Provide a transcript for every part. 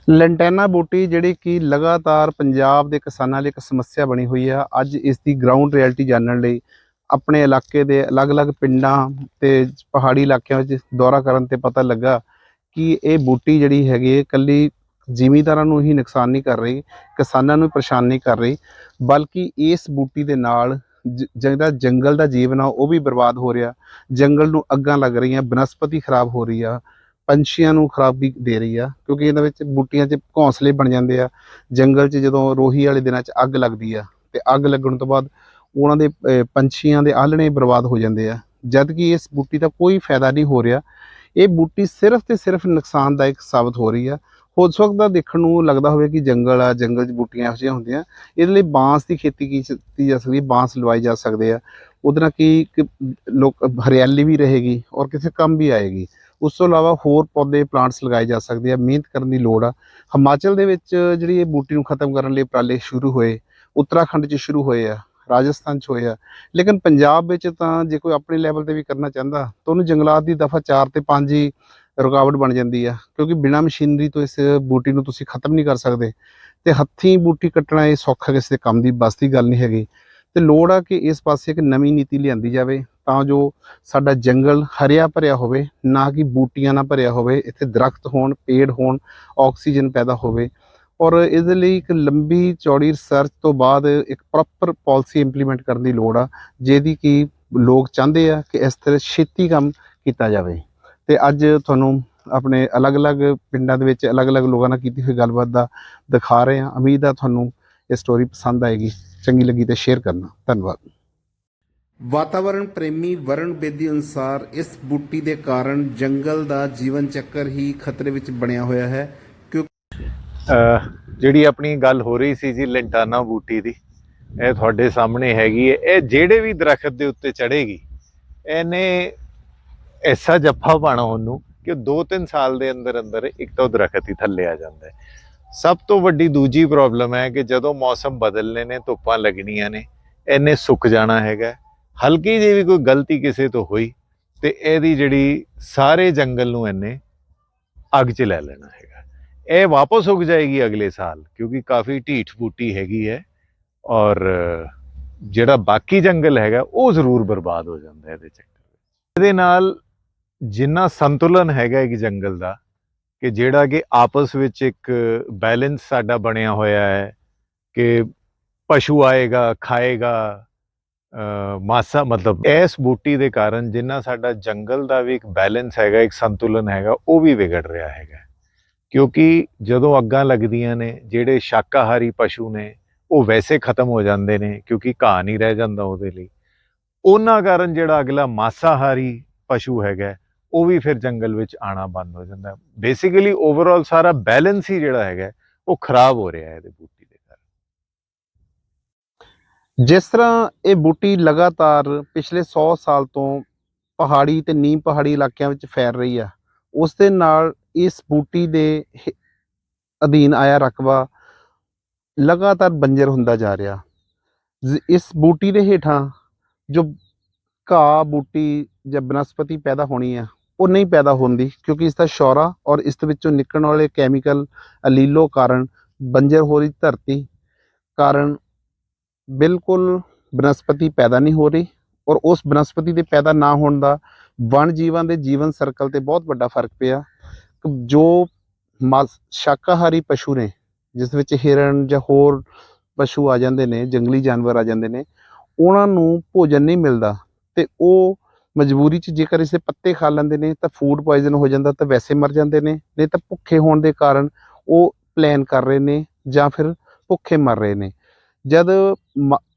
ਲੰਟੈਨਾ ਬੂਟੀ ਜਿਹੜੀ ਕਿ ਲਗਾਤਾਰ ਪੰਜਾਬ ਦੇ ਕਿਸਾਨਾਂ ਲਈ ਇੱਕ ਸਮੱਸਿਆ ਬਣੀ ਹੋਈ ਆ। ਅੱਜ ਇਸ ਦੀ ਗਰਾਊਂਡ ਰਿਐਲਿਟੀ ਜਾਣਨ ਲਈ ਆਪਣੇ ਇਲਾਕੇ ਦੇ ਅਲੱਗ-ਅਲੱਗ ਪਿੰਡਾਂ ਤੇ ਪਹਾੜੀ ਇਲਾਕਿਆਂ ਵਿੱਚ ਦੌਰਾ ਕਰਨ ਤੇ ਪਤਾ ਲੱਗਾ ਕਿ ਇਹ ਬੂਟੀ ਜਿਹੜੀ ਹੈਗੀ ਹੈ ਇਕੱਲੀ ਜ਼ਿਮੀਂਦਾਰਾਂ ਨੂੰ ਹੀ ਨੁਕਸਾਨ ਨਹੀਂ ਕਰ ਰਹੀ, ਕਿਸਾਨਾਂ ਨੂੰ ਪਰੇਸ਼ਾਨ ਨਹੀਂ ਕਰ ਰਹੀ, ਬਲਕਿ ਇਸ ਬੂਟੀ ਦੇ ਨਾਲ ਜਿਹੜਾ ਜੰਗਲ ਦਾ ਜੀਵਨ ਆ ਉਹ ਵੀ ਬਰਬਾਦ ਹੋ ਰਿਹਾ। ਜੰਗਲ ਨੂੰ ਅੱਗਾਂ ਲੱਗ ਰਹੀਆਂ, ਬਨਸਪਤੀ ਖਰਾਬ ਹੋ ਰਹੀ ਆ, ਪੰਛੀਆਂ ਨੂੰ ਖਰਾਬੀ ਦੇ ਰਹੀ ਆ, ਕਿਉਂਕਿ ਇਹਨਾਂ ਵਿੱਚ ਬੂਟੀਆਂ 'ਚ ਘੋਂਸਲੇ ਬਣ ਜਾਂਦੇ ਆ। ਜੰਗਲ 'ਚ ਜਦੋਂ ਰੋਹੀ ਵਾਲੇ ਦਿਨਾਂ 'ਚ ਅੱਗ ਲੱਗਦੀ ਆ ਤੇ ਅੱਗ ਲੱਗਣ ਤੋਂ ਬਾਅਦ ਉਹਨਾਂ ਦੇ ਪੰਛੀਆਂ ਦੇ ਆਲ੍ਹਣੇ ਬਰਬਾਦ ਹੋ ਜਾਂਦੇ ਆ, ਜਦ ਕਿ ਇਸ ਬੂਟੀ ਦਾ ਕੋਈ ਫਾਇਦਾ ਨਹੀਂ ਹੋ ਰਿਹਾ। ਇਹ ਬੂਟੀ ਸਿਰਫ ਤੇ ਸਿਰਫ ਨੁਕਸਾਨਦਾਇਕ ਸਾਬਤ ਹੋ ਰਹੀ ਆ। ਹੋ ਸਕਦਾ ਦੇਖਣ ਨੂੰ ਲੱਗਦਾ ਹੋਵੇ ਕਿ ਜੰਗਲ ਆ, ਜੰਗਲ 'ਚ ਬੂਟੀਆਂ ਇਹੋ ਜਿਹੀਆਂ ਹੁੰਦੀਆਂ। ਇਹਦੇ ਲਈ ਬਾਂਸ ਦੀ ਖੇਤੀ ਕੀਤੀ ਜਾ ਸਕਦੀ, ਬਾਂਸ ਲਵਾਏ ਜਾ ਸਕਦੇ ਆ। ਉਹਦੇ ਨਾਲ ਕੀ ਲੋਕ ਹਰਿਆਲੀ ਵੀ ਰਹੇਗੀ ਔਰ ਕਿਸੇ ਕੰਮ ਵੀ ਆਏਗੀ। ਉਸ ਤੋਂ ਇਲਾਵਾ ਹੋਰ ਪੌਦੇ ਪਲਾਂਟਸ ਲਗਾਏ ਜਾ ਸਕਦੇ ਆ। ਮਿਹਨਤ ਕਰਨ ਦੀ ਲੋੜ ਆ। ਹਿਮਾਚਲ ਦੇ ਵਿੱਚ ਜਿਹੜੀ ਇਹ ਬੂਟੀ ਨੂੰ ਖਤਮ ਕਰਨ ਲਈ ਉਪਰਾਲੇ ਸ਼ੁਰੂ ਹੋਏ, ਉੱਤਰਾਖੰਡ 'ਚ ਸ਼ੁਰੂ ਹੋਏ ਆ, ਰਾਜਸਥਾਨ 'ਚ ਹੋਏ ਆ, ਲੇਕਿਨ ਪੰਜਾਬ ਵਿੱਚ ਤਾਂ ਜੇ ਕੋਈ ਆਪਣੇ ਲੈਵਲ 'ਤੇ ਵੀ ਕਰਨਾ ਚਾਹੁੰਦਾ ਤਾਂ ਉਹਨੂੰ ਜੰਗਲਾਤ ਦੀ ਦਫਾ 4 ਤੇ 5 ਹੀ ਰੁਕਾਵਟ ਬਣ ਜਾਂਦੀ ਆ, ਕਿਉਂਕਿ ਬਿਨਾਂ ਮਸ਼ੀਨਰੀ ਤੋਂ ਇਸ ਬੂਟੀ ਨੂੰ ਤੁਸੀਂ ਖਤਮ ਨਹੀਂ ਕਰ ਸਕਦੇ। ਤੇ ਹੱਥੀਂ ਬੂਟੀ ਕੱਟਣਾ ਇਹ ਸੌਖਾ ਕਿਸੇ ਦੇ ਕੰਮ ਦੀ ਬਸ ਦੀ ਗੱਲ ਨਹੀਂ ਹੈਗੀ। ਤੇ ਲੋੜ ਆ ਕਿ ਇਸ ਪਾਸੇ ਇੱਕ ਨਵੀਂ ਨੀਤੀ ਲਿਆਂਦੀ ਜਾਵੇ ਤਾਂ ਜੋ ਸਾਡਾ ਜੰਗਲ ਹਰਿਆ ਭਰਿਆ ਹੋਵੇ, ਨਾ ਕਿ ਬੂਟੀਆਂ ਨਾਲ ਭਰਿਆ ਹੋਵੇ। ਇੱਥੇ ਦਰਖਤ ਹੋਣ, ਪੇੜ ਹੋਣ, ਆਕਸੀਜਨ ਪੈਦਾ ਹੋਵੇ। ਔਰ ਇਹਦੇ ਲਈ ਇੱਕ ਲੰਬੀ ਚੌੜੀ ਰਿਸਰਚ ਤੋਂ ਬਾਅਦ ਇੱਕ ਪ੍ਰੋਪਰ ਪਾਲਿਸੀ ਇੰਪਲੀਮੈਂਟ ਕਰਨ ਦੀ ਲੋੜ ਆ, ਜਿਹਦੀ ਕਿ ਲੋਕ ਚਾਹੁੰਦੇ ਆ ਕਿ ਇਸ ਤਰ੍ਹਾਂ ਛੇਤੀ ਕੰਮ ਕੀਤਾ ਜਾਵੇ। ਤੇ ਅੱਜ ਤੁਹਾਨੂੰ ਆਪਣੇ ਅਲੱਗ-ਅਲੱਗ ਪਿੰਡਾਂ ਦੇ ਵਿੱਚ ਅਲੱਗ-ਅਲੱਗ ਲੋਕਾਂ ਨਾਲ ਕੀਤੀ ਹੋਈ ਗੱਲਬਾਤ ਦਾ ਦਿਖਾ ਰਹੇ ਹਾਂ। ਉਮੀਦ ਆ ਤੁਹਾਨੂੰ ਇਹ ਸਟੋਰੀ ਪਸੰਦ ਆਏਗੀ। ਚੰਗੀ ਲੱਗੀ ਤੇ ਸ਼ੇਅਰ ਕਰਨਾ। ਧੰਨਵਾਦ। ਵਾਤਾਵਰਣ ਪ੍ਰੇਮੀ ਵਰੁਣ ਬੇਦੀ ਅਨੁਸਾਰ ਇਸ ਬੂਟੀ ਦੇ ਕਾਰਨ ਜੰਗਲ ਦਾ ਜੀਵਨ ਚੱਕਰ ਹੀ ਖਤਰੇ ਵਿੱਚ ਬਣਿਆ ਹੋਇਆ ਹੈ। ਜਿਹੜੀ ਆਪਣੀ ਗੱਲ ਹੋ ਰਹੀ ਸੀ ਜੀ ਲੰਟਾਨਾ ਬੂਟੀ ਦੀ, ਇਹ ਤੁਹਾਡੇ ਸਾਹਮਣੇ ਹੈਗੀ ਹੈ। ਇਹ ਜਿਹੜੇ ਵੀ ਦਰਖਤ ਦੇ ਉੱਤੇ ਚੜ੍ਹੇਗੀ ਇਹਨੇ ਐਸਾ ਜੱਫਾ ਪਾਣਾ ਉਹਨੂੰ ਕਿ 2-3 ਸਾਲ ਦੇ ਅੰਦਰ ਅੰਦਰ ਇੱਕ ਤਾਂ ਦਰਖਤ ਹੀ ਥੱਲੇ ਆ ਜਾਂਦਾ ਹੈ। ਸਭ ਤੋਂ ਵੱਡੀ ਦੂਜੀ ਪ੍ਰੋਬਲਮ ਹੈ ਕਿ ਜਦੋਂ ਮੌਸਮ ਬਦਲਨੇ ਨੇ, ਧੁੱਪਾਂ ਲੱਗਣੀਆਂ ਨੇ, ਇਹਨੇ ਸੁੱਕ ਜਾਣਾ ਹੈਗਾ। ਹਲਕੀ ਜਿਹੀ ਵੀ ਕੋਈ ਗਲਤੀ ਕਿਸੇ ਤੋਂ ਹੋਈ ਤੇ ਇਹਦੀ ਜਿਹੜੀ ਸਾਰੇ ਜੰਗਲ ਨੂੰ ਇਹਨੇ ਅੱਗ 'ਚ ਲੈ ਲੈਣਾ ਹੈਗਾ। ਇਹ ਵਾਪਸ ਉੱਗ ਜਾਏਗੀ ਅਗਲੇ ਸਾਲ, ਕਿਉਂਕਿ ਕਾਫੀ ਢੀਠ ਬੂਟੀ ਹੈਗੀ ਹੈ। ਔਰ ਜਿਹੜਾ ਬਾਕੀ ਜੰਗਲ ਹੈਗਾ ਉਹ ਜ਼ਰੂਰ ਬਰਬਾਦ ਹੋ ਜਾਂਦਾ ਇਹਦੇ ਚੱਕਰ ਵਿੱਚ। ਇਹਦੇ ਨਾਲ ਜਿੰਨਾ ਸੰਤੁਲਨ ਹੈਗਾ ਇੱਕ ਜੰਗਲ ਦਾ, ਕਿ ਜਿਹੜਾ ਕਿ ਆਪਸ ਵਿੱਚ ਇੱਕ ਬੈਲੈਂਸ ਸਾਡਾ ਬਣਿਆ ਹੋਇਆ ਹੈ ਕਿ ਪਸ਼ੂ ਆਏਗਾ, ਖਾਏਗਾ, ਮਾਸਾ, ਮਤਲਬ ਇਸ ਬੂਟੀ ਦੇ ਕਾਰਨ ਜਿੰਨਾ ਸਾਡਾ ਜੰਗਲ ਦਾ ਵੀ ਇੱਕ ਬੈਲੈਂਸ ਹੈਗਾ, ਇੱਕ ਸੰਤੁਲਨ ਹੈਗਾ, ਉਹ ਵੀ ਵਿਗੜ ਰਿਹਾ ਹੈਗਾ। ਕਿਉਂਕਿ ਜਦੋਂ ਅੱਗਾਂ ਲੱਗਦੀਆਂ ਨੇ, ਜਿਹੜੇ ਸ਼ਾਕਾਹਾਰੀ ਪਸ਼ੂ ਨੇ ਉਹ ਵੈਸੇ ਖਤਮ ਹੋ ਜਾਂਦੇ ਨੇ, ਕਿਉਂਕਿ ਘਾਹ ਨਹੀਂ ਰਹਿ ਜਾਂਦਾ ਉਹਦੇ ਲਈ। ਉਹਨਾਂ ਕਾਰਨ ਜਿਹੜਾ ਅਗਲਾ ਮਾਸਾਹਾਰੀ ਪਸ਼ੂ ਹੈਗਾ ਉਹ ਵੀ ਫਿਰ ਜੰਗਲ ਵਿੱਚ ਆਣਾ ਬੰਦ ਹੋ ਜਾਂਦਾ। ਬੇਸਿਕਲੀ ਓਵਰਆਲ ਸਾਰਾ ਬੈਲੈਂਸ ਹੀ ਜਿਹੜਾ ਹੈਗਾ ਉਹ ਖਰਾਬ ਹੋ ਰਿਹਾ ਹੈ ਇਹਦੇ ਬੂਟੀ ਦੇ ਕਾਰਨ। ਜਿਸ ਤਰ੍ਹਾਂ ਇਹ ਬੂਟੀ ਲਗਾਤਾਰ ਪਿਛਲੇ 100 ਸਾਲ ਤੋਂ ਪਹਾੜੀ ਤੇ ਨੀਮ ਪਹਾੜੀ ਇਲਾਕਿਆਂ ਵਿੱਚ ਫੈਲ ਰਹੀ ਆ, ਉਸ ਦੇ ਨਾਲ ਇਸ ਬੂਟੀ ਦੇ ਅਧੀਨ ਆਇਆ ਰਕਬਾ ਲਗਾਤਾਰ ਬੰਜਰ ਹੁੰਦਾ ਜਾ ਰਿਹਾ। ਇਸ ਬੂਟੀ ਦੇ ਹੇਠਾਂ ਜੋ ਘਾਹ ਬੂਟੀ ਜਾਂ ਬਨਸਪਤੀ ਪੈਦਾ ਹੋਣੀ ਆ ਉਹ ਨਹੀਂ ਪੈਦਾ ਹੁੰਦੀ, ਕਿਉਂਕਿ ਇਸ ਦਾ ਸ਼ੌਰਾ ਔਰ ਇਸ ਦੇ ਵਿੱਚੋਂ ਨਿਕਲਣ ਵਾਲੇ ਕੈਮੀਕਲ ਅਲੀਲੋ ਕਾਰਨ ਬੰਜਰ ਹੋ ਰਹੀ ਧਰਤੀ ਕਾਰਨ ਬਿਲਕੁਲ ਬਨਸਪਤੀ ਪੈਦਾ ਨਹੀਂ ਹੋ ਰਹੀ। ਔਰ ਉਸ ਬਨਸਪਤੀ ਦੇ ਪੈਦਾ ਨਾ ਹੋਣ ਦਾ ਵਣ ਜੀਵਾਂ ਦੇ ਜੀਵਨ ਸਰਕਲ ਤੇ ਬਹੁਤ ਵੱਡਾ ਫਰਕ ਪਿਆ। ਜੋ ਸ਼ਾਕਾਹਾਰੀ ਪਸ਼ੂ ਨੇ, ਜਿਸ ਵਿੱਚ ਹਿਰਨ ਜਾਂ ਹੋਰ ਪਸ਼ੂ ਆ ਜਾਂਦੇ ਨੇ, ਜੰਗਲੀ ਜਾਨਵਰ ਆ ਜਾਂਦੇ ਨੇ, ਉਹਨਾਂ ਨੂੰ ਭੋਜਨ ਨਹੀਂ ਮਿਲਦਾ ਤੇ ਉਹ ਮਜਬੂਰੀ 'ਚ ਜੇਕਰ ਇਸਦੇ ਪੱਤੇ ਖਾ ਲੈਂਦੇ ਨੇ ਤਾਂ ਫੂਡ ਪੋਇਜ਼ਨ ਹੋ ਜਾਂਦਾ, ਤਾਂ ਵੈਸੇ ਮਰ ਜਾਂਦੇ ਨੇ, ਨਹੀਂ ਤਾਂ ਭੁੱਖੇ ਹੋਣ ਦੇ ਕਾਰਨ ਉਹ ਪਲਾਨ ਕਰ ਰਹੇ ਨੇ ਜਾਂ ਫਿਰ ਭੁੱਖੇ ਮਰ ਰਹੇ ਨੇ। ਜਦ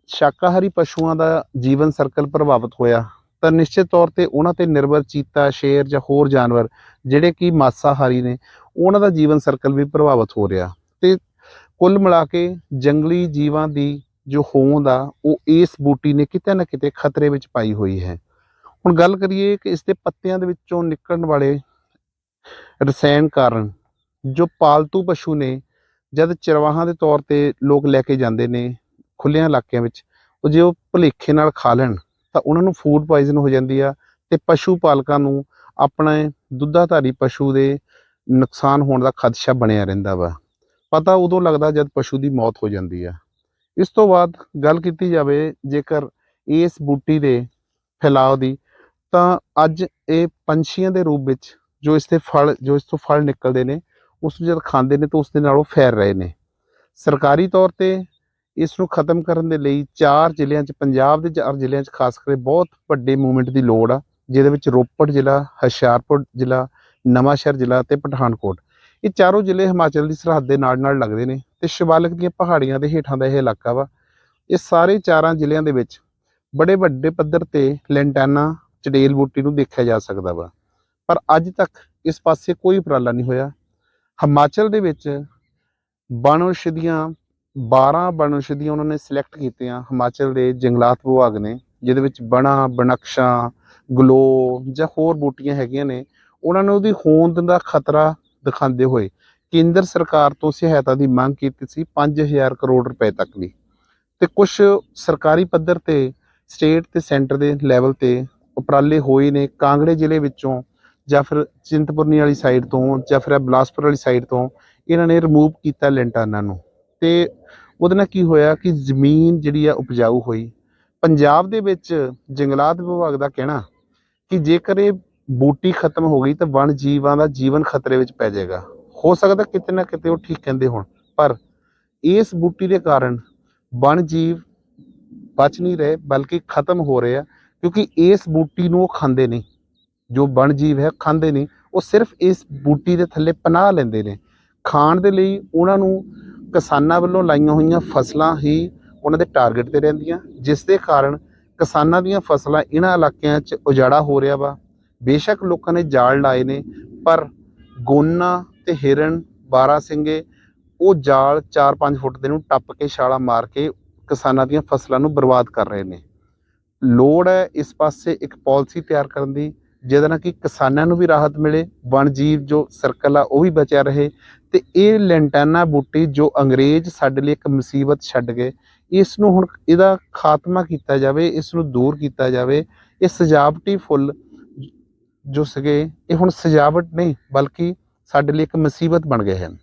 ਸ਼ਾਕਾਹਾਰੀ ਪਸ਼ੂਆਂ ਦਾ ਜੀਵਨ ਸਰਕਲ ਪ੍ਰਭਾਵਿਤ ਹੋਇਆ ਤਾਂ ਨਿਸ਼ਚਿਤ ਤੌਰ 'ਤੇ ਉਹਨਾਂ 'ਤੇ ਨਿਰਭਰ ਚੀਤਾ, ਸ਼ੇਰ ਜਾਂ ਹੋਰ ਜਾਨਵਰ ਜਿਹੜੇ ਕਿ ਮਾਸਾਹਾਰੀ ਨੇ, ਉਹਨਾਂ ਦਾ ਜੀਵਨ ਸਰਕਲ ਵੀ ਪ੍ਰਭਾਵਿਤ ਹੋ ਰਿਹਾ। ਤੇ ਕੁੱਲ ਮਿਲਾ ਕੇ ਜੰਗਲੀ ਜੀਵਾਂ ਦੀ ਜੋ ਹੋਂਦ ਆ ਉਹ ਇਸ ਬੂਟੀ ਨੇ ਕਿਤੇ ਨਾ ਕਿਤੇ ਖਤਰੇ ਵਿੱਚ ਪਾਈ ਹੋਈ ਹੈ। ਹੁਣ ਗੱਲ ਕਰੀਏ ਕਿ ਇਸ ਦੇ ਪੱਤਿਆਂ ਦੇ ਵਿੱਚੋਂ ਨਿਕਲਣ ਵਾਲੇ ਰਸਾਇਣ ਕਾਰਨ ਜੋ ਪਾਲਤੂ ਪਸ਼ੂ ਨੇ, ਜਦ ਚਰਵਾਹਾਂ ਦੇ ਤੌਰ 'ਤੇ ਲੋਕ ਲੈ ਕੇ ਜਾਂਦੇ ਨੇ ਖੁੱਲ੍ਹਿਆਂ ਇਲਾਕਿਆਂ ਵਿੱਚ, ਉਹ ਜੇ ਉਹ ਭੁਲੇਖੇ ਨਾਲ ਖਾ ਲੈਣ ਤਾਂ ਉਹਨਾਂ ਨੂੰ ਫੂਡ ਪੋਇਜ਼ਨ ਹੋ ਜਾਂਦੀ ਆ। ਤੇ ਪਸ਼ੂ ਪਾਲਕਾਂ ਨੂੰ ਆਪਣੇ ਦੁੱਧਾਧਾਰੀ ਪਸ਼ੂ ਦੇ ਨੁਕਸਾਨ ਹੋਣ ਦਾ ਖਦਸ਼ਾ ਬਣਿਆ ਰਹਿੰਦਾ ਵਾ। ਪਤਾ ਉਦੋਂ ਲੱਗਦਾ ਜਦ ਪਸ਼ੂ ਦੀ ਮੌਤ ਹੋ ਜਾਂਦੀ ਆ। ਇਸ ਤੋਂ ਬਾਅਦ ਗੱਲ ਕੀਤੀ ਜਾਵੇ ਜੇਕਰ ਇਸ ਬੂਟੀ ਦੇ ਫੈਲਾਅ ਦੀ, ਤਾਂ ਅੱਜ ਇਹ ਪੰਛੀਆਂ ਦੇ ਰੂਪ ਵਿੱਚ ਜੋ ਇਸ ਤੋਂ ਫਲ ਨਿਕਲਦੇ ਨੇ, ਉਸ ਨੂੰ ਜਦ ਖਾਂਦੇ ਨੇ ਤਾਂ ਉਸ ਦੇ ਨਾਲ ਉਹ ਫੈਲ ਰਹੇ ਨੇ। ਸਰਕਾਰੀ ਤੌਰ ਤੇ ਇਸ ਨੂੰ ਖਤਮ ਕਰਨ ਦੇ ਲਈ 4 ਜ਼ਿਲ੍ਹਿਆਂ 'ਚ, ਪੰਜਾਬ ਦੇ 4 ਜ਼ਿਲ੍ਹਿਆਂ 'ਚ ਖਾਸ ਕਰਕੇ ਬਹੁਤ ਵੱਡੇ ਮੂਵਮੈਂਟ ਦੀ ਲੋੜ ਆ, ਜਿਹਦੇ ਵਿੱਚ ਰੋਪੜ ਜ਼ਿਲ੍ਹਾ, ਹੁਸ਼ਿਆਰਪੁਰ ਜ਼ਿਲ੍ਹਾ, ਨਵਾਂਸ਼ਹਿਰ ਜ਼ਿਲ੍ਹਾ ਤੇ ਪਠਾਨਕੋਟ। ਇਹ ਚਾਰੋਂ ਜ਼ਿਲ੍ਹੇ ਹਿਮਾਚਲ ਦੀ ਸਰਹੱਦ ਦੇ ਨਾਲ ਲੱਗਦੇ ਨੇ ਤੇ ਸ਼ਿਵਾਲਿਕ ਦੀਆਂ ਪਹਾੜੀਆਂ ਦੇ ਹੇਠਾਂ ਦਾ ਇਹ ਇਲਾਕਾ ਵਾ। ਇਹ ਸਾਰੇ 4 ਜ਼ਿਲ੍ਹਿਆਂ ਦੇ ਵਿੱਚ ਬੜੇ ਵੱਡੇ ਪੱਧਰ ਤੇ ਲੈਂਟਾਨਾ ਚੜੇਲ ਬੂਟੀ ਨੂੰ ਦੇਖਿਆ ਜਾ ਸਕਦਾ ਵਾ, ਪਰ ਅੱਜ ਤੱਕ ਇਸ ਪਾਸੇ ਕੋਈ ਉਪਰਾਲਾ ਨਹੀਂ ਹੋਇਆ। ਹਿਮਾਚਲ ਦੇ ਵਿੱਚ ਬਣ ਔਸ਼ਧੀਆਂ 12 ਬਣ ਔਸ਼ਧੀਆਂ ਉਹਨਾਂ ਨੇ ਸਿਲੈਕਟ ਕੀਤੀਆਂ ਹਿਮਾਚਲ ਦੇ ਜੰਗਲਾਤ ਵਿਭਾਗ ਨੇ, ਜਿਹਦੇ ਵਿੱਚ ਬਣਾ, ਬਨਕਸ਼ਾਂ, ਗਲੋ ਜਾਂ ਹੋਰ ਬੂਟੀਆਂ ਹੈਗੀਆਂ ਨੇ। ਉਹਨਾਂ ਨੇ ਉਹਦੀ ਹੋਂਦ ਦਾ ਖਤਰਾ ਦਿਖਾਉਂਦੇ ਹੋਏ ਕੇਂਦਰ ਸਰਕਾਰ ਤੋਂ ਸਹਾਇਤਾ ਦੀ ਮੰਗ ਕੀਤੀ ਸੀ 5000 ਕਰੋੜ ਰੁਪਏ ਤੱਕ ਦੀ। ਤੇ ਕੁਝ ਸਰਕਾਰੀ ਪੱਧਰ ਤੇ, ਸਟੇਟ ਤੇ ਸੈਂਟਰ ਦੇ ਲੈਵਲ ਤੇ ਉਪਰਾਲੇ ਹੋਏ ਨੇ। ਕਾਂਗੜੇ ਜ਼ਿਲ੍ਹੇ ਵਿੱਚੋਂ ਜਾਂ ਫਿਰ ਚਿੰਤਪੁਰਨੀ ਵਾਲੀ ਸਾਈਡ ਤੋਂ ਜਾਂ ਫਿਰ ਬਿਲਾਸਪੁਰ ਵਾਲੀ ਸਾਈਡ ਤੋਂ ਇਹਨਾਂ ਨੇ ਰਿਮੂਵ ਕੀਤਾ ਲੈਂਟਾਨਾ ਨੂੰ, ਤੇ ਉਹਦੇ ਨਾਲ ਕੀ ਹੋਇਆ ਕਿ ਜ਼ਮੀਨ ਜਿਹੜੀ ਆ ਉਪਜਾਊ ਹੋਈ। ਪੰਜਾਬ ਦੇ ਵਿੱਚ ਜੰਗਲਾਤ ਵਿਭਾਗ ਦਾ ਕਹਿਣਾ ਕਿ ਜੇਕਰ ਇਹ ਬੂਟੀ ਖਤਮ ਹੋ ਗਈ ਤਾਂ ਵਣ ਜੀਵਾਂ ਦਾ ਜੀਵਨ ਖਤਰੇ ਵਿੱਚ ਪੈ ਜਾਏਗਾ। ਹੋ ਸਕਦਾ ਕਿਤੇ ਨਾ ਕਿਤੇ ਉਹ ਠੀਕ ਕਹਿੰਦੇ ਹੋਣ, ਪਰ ਇਸ ਬੂਟੀ ਦੇ ਕਾਰਨ ਵਣ ਜੀਵ ਬਚ ਨਹੀਂ ਰਹੇ ਬਲਕਿ ਖਤਮ ਹੋ ਰਹੇ ਆ, ਕਿਉਂਕਿ ਇਸ ਬੂਟੀ ਨੂੰ ਉਹ ਖਾਂਦੇ ਨਹੀਂ। ਜੋ ਵਣ ਜੀਵ ਹੈ ਖਾਂਦੇ ਨਹੀਂ, ਉਹ ਸਿਰਫ ਇਸ ਬੂਟੀ ਦੇ ਥੱਲੇ ਪਨਾਹ ਲੈਂਦੇ ਨੇ। ਖਾਣ ਦੇ ਲਈ ਉਹਨਾਂ ਨੂੰ ਕਿਸਾਨਾਂ ਵੱਲੋਂ ਲਾਈਆਂ ਹੋਈਆਂ ਫਸਲਾਂ ਹੀ ਉਹਨਾਂ ਦੇ ਟਾਰਗੇਟ ਤੇ ਰਹਿੰਦੀਆਂ, ਜਿਸ ਦੇ ਕਾਰਨ ਕਿਸਾਨਾਂ ਦੀਆਂ ਫਸਲਾਂ ਇਹਨਾਂ ਇਲਾਕਿਆਂ 'ਚ ਉਜਾੜਾ ਹੋ ਰਿਹਾ ਵਾ। ਬੇਸ਼ੱਕ ਲੋਕਾਂ ਨੇ ਜਾਲ ਲਾਏ ਨੇ, ਪਰ ਗੋਨਾ ਤੇ ਹਿਰਨ, ਬਾਰਾਂਸਿੰਗੇ ਉਹ ਜਾਲ 4-5 ਫੁੱਟ ਦੇ ਨੂੰ ਟੱਪ ਕੇ ਛਾਲਾਂ ਮਾਰ ਕੇ ਕਿਸਾਨਾਂ ਦੀਆਂ ਫਸਲਾਂ ਨੂੰ ਬਰਬਾਦ ਕਰ ਰਹੇ ਨੇ। ਲੋੜ ਹੈ ਇਸ ਪਾਸੇ ਇੱਕ ਪਾਲਿਸੀ ਤਿਆਰ ਕਰਨ ਦੀ, ਜਿਹਦੇ ਨਾਲ ਕਿ ਕਿਸਾਨਾਂ ਨੂੰ ਵੀ ਰਾਹਤ ਮਿਲੇ, ਵਣ ਜੀਵ ਜੋ ਸਰਕਲ ਆ ਉਹ ਵੀ ਬਚਿਆ ਰਹੇ, ਤੇ ਇਹ ਲੈਂਟਾਨਾ ਬੂਟੀ ਜੋ ਅੰਗਰੇਜ਼ ਸਾਡੇ ਲਈ ਇੱਕ ਮੁਸੀਬਤ ਛੱਡ ਗਏ, ਇਸ ਨੂੰ ਹੁਣ ਇਹਦਾ ਖਾਤਮਾ ਕੀਤਾ ਜਾਵੇ, ਇਸ ਨੂੰ ਦੂਰ ਕੀਤਾ ਜਾਵੇ। ਇਹ ਸਜਾਵਟੀ ਫੁੱਲ ਜੋ ਸੀਗੇ ਇਹ ਹੁਣ ਸਜਾਵਟ ਨਹੀਂ ਬਲਕਿ ਸਾਡੇ ਲਈ ਇੱਕ ਮੁਸੀਬਤ ਬਣ ਗਏ ਹਨ।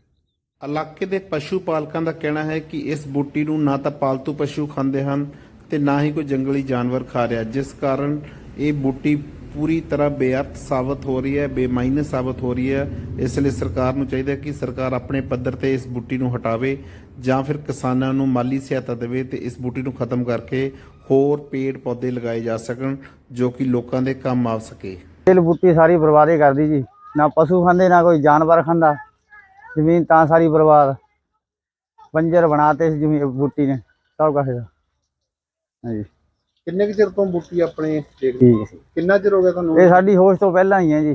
ਇਲਾਕੇ ਦੇ ਪਸ਼ੂ ਪਾਲਕਾਂ ਦਾ ਕਹਿਣਾ ਹੈ ਕਿ ਇਸ ਬੂਟੀ ਨੂੰ ਨਾ ਤਾਂ ਪਾਲਤੂ ਪਸ਼ੂ ਖਾਂਦੇ ਹਨ ਤੇ ਨਾ ਹੀ ਕੋਈ ਜੰਗਲੀ ਜਾਨਵਰ ਖਾ ਰਿਹਾ, ਜਿਸ ਕਾਰਨ ਇਹ ਬੂਟੀ ਪੂਰੀ ਤਰ੍ਹਾਂ ਬੇਅਰਥ ਸਾਬਤ ਹੋ ਰਹੀ ਹੈ, ਬੇਮਾਇਨੇ ਸਾਬਤ ਹੋ ਰਹੀ ਹੈ। ਇਸ ਲਈ ਸਰਕਾਰ ਨੂੰ ਚਾਹੀਦਾ ਕਿ ਸਰਕਾਰ ਆਪਣੇ ਪੱਧਰ ਤੇ ਇਸ ਬੂਟੀ ਨੂੰ ਹਟਾਵੇ ਜਾਂ ਫਿਰ ਕਿਸਾਨਾਂ ਨੂੰ ਮਾਲੀ ਸਹਾਇਤਾ ਦੇਵੇ ਤੇ ਇਸ ਬੂਟੀ ਨੂੰ ਖਤਮ ਕਰਕੇ ਹੋਰ ਪੇੜ ਪੌਦੇ ਲਗਾਏ ਜਾ ਸਕਣ ਜੋ ਕਿ ਲੋਕਾਂ ਦੇ ਕੰਮ ਆ ਸਕੇ। ਇਹ ਬੂਟੀ ਸਾਰੀ ਬਰਬਾਦ ਹੀ ਕਰਦੀ ਜੀ, ਨਾ ਪਸ਼ੂ ਖਾਂਦੇ ਨਾ ਕੋਈ ਜਾਨਵਰ ਖਾਂਦਾ, ਜ਼ਮੀਨ ਤਾਂ ਸਾਰੀ ਬਰਬਾਦ, ਬੰਜਰ ਬਣਾਤੇ ਇਸ ਜ਼ਮੀਨ ਬੂਟੀ ਨੇ ਸਭ ਕੁਛ। ਹਾਂਜੀ, ਕਿੰਨੇ ਕੁ ਚਿਰ ਤੋਂ ਬੂਟੀ ਆਪਣੇ ਠੀਕ ਹੈ। ਕਿੰਨਾ ਚਿਰ ਹੋ ਗਿਆ ਤੁਹਾਨੂੰ? ਇਹ ਸਾਡੀ ਹੋਸ਼ ਤੋਂ ਪਹਿਲਾਂ ਹੀ ਹੈ ਜੀ।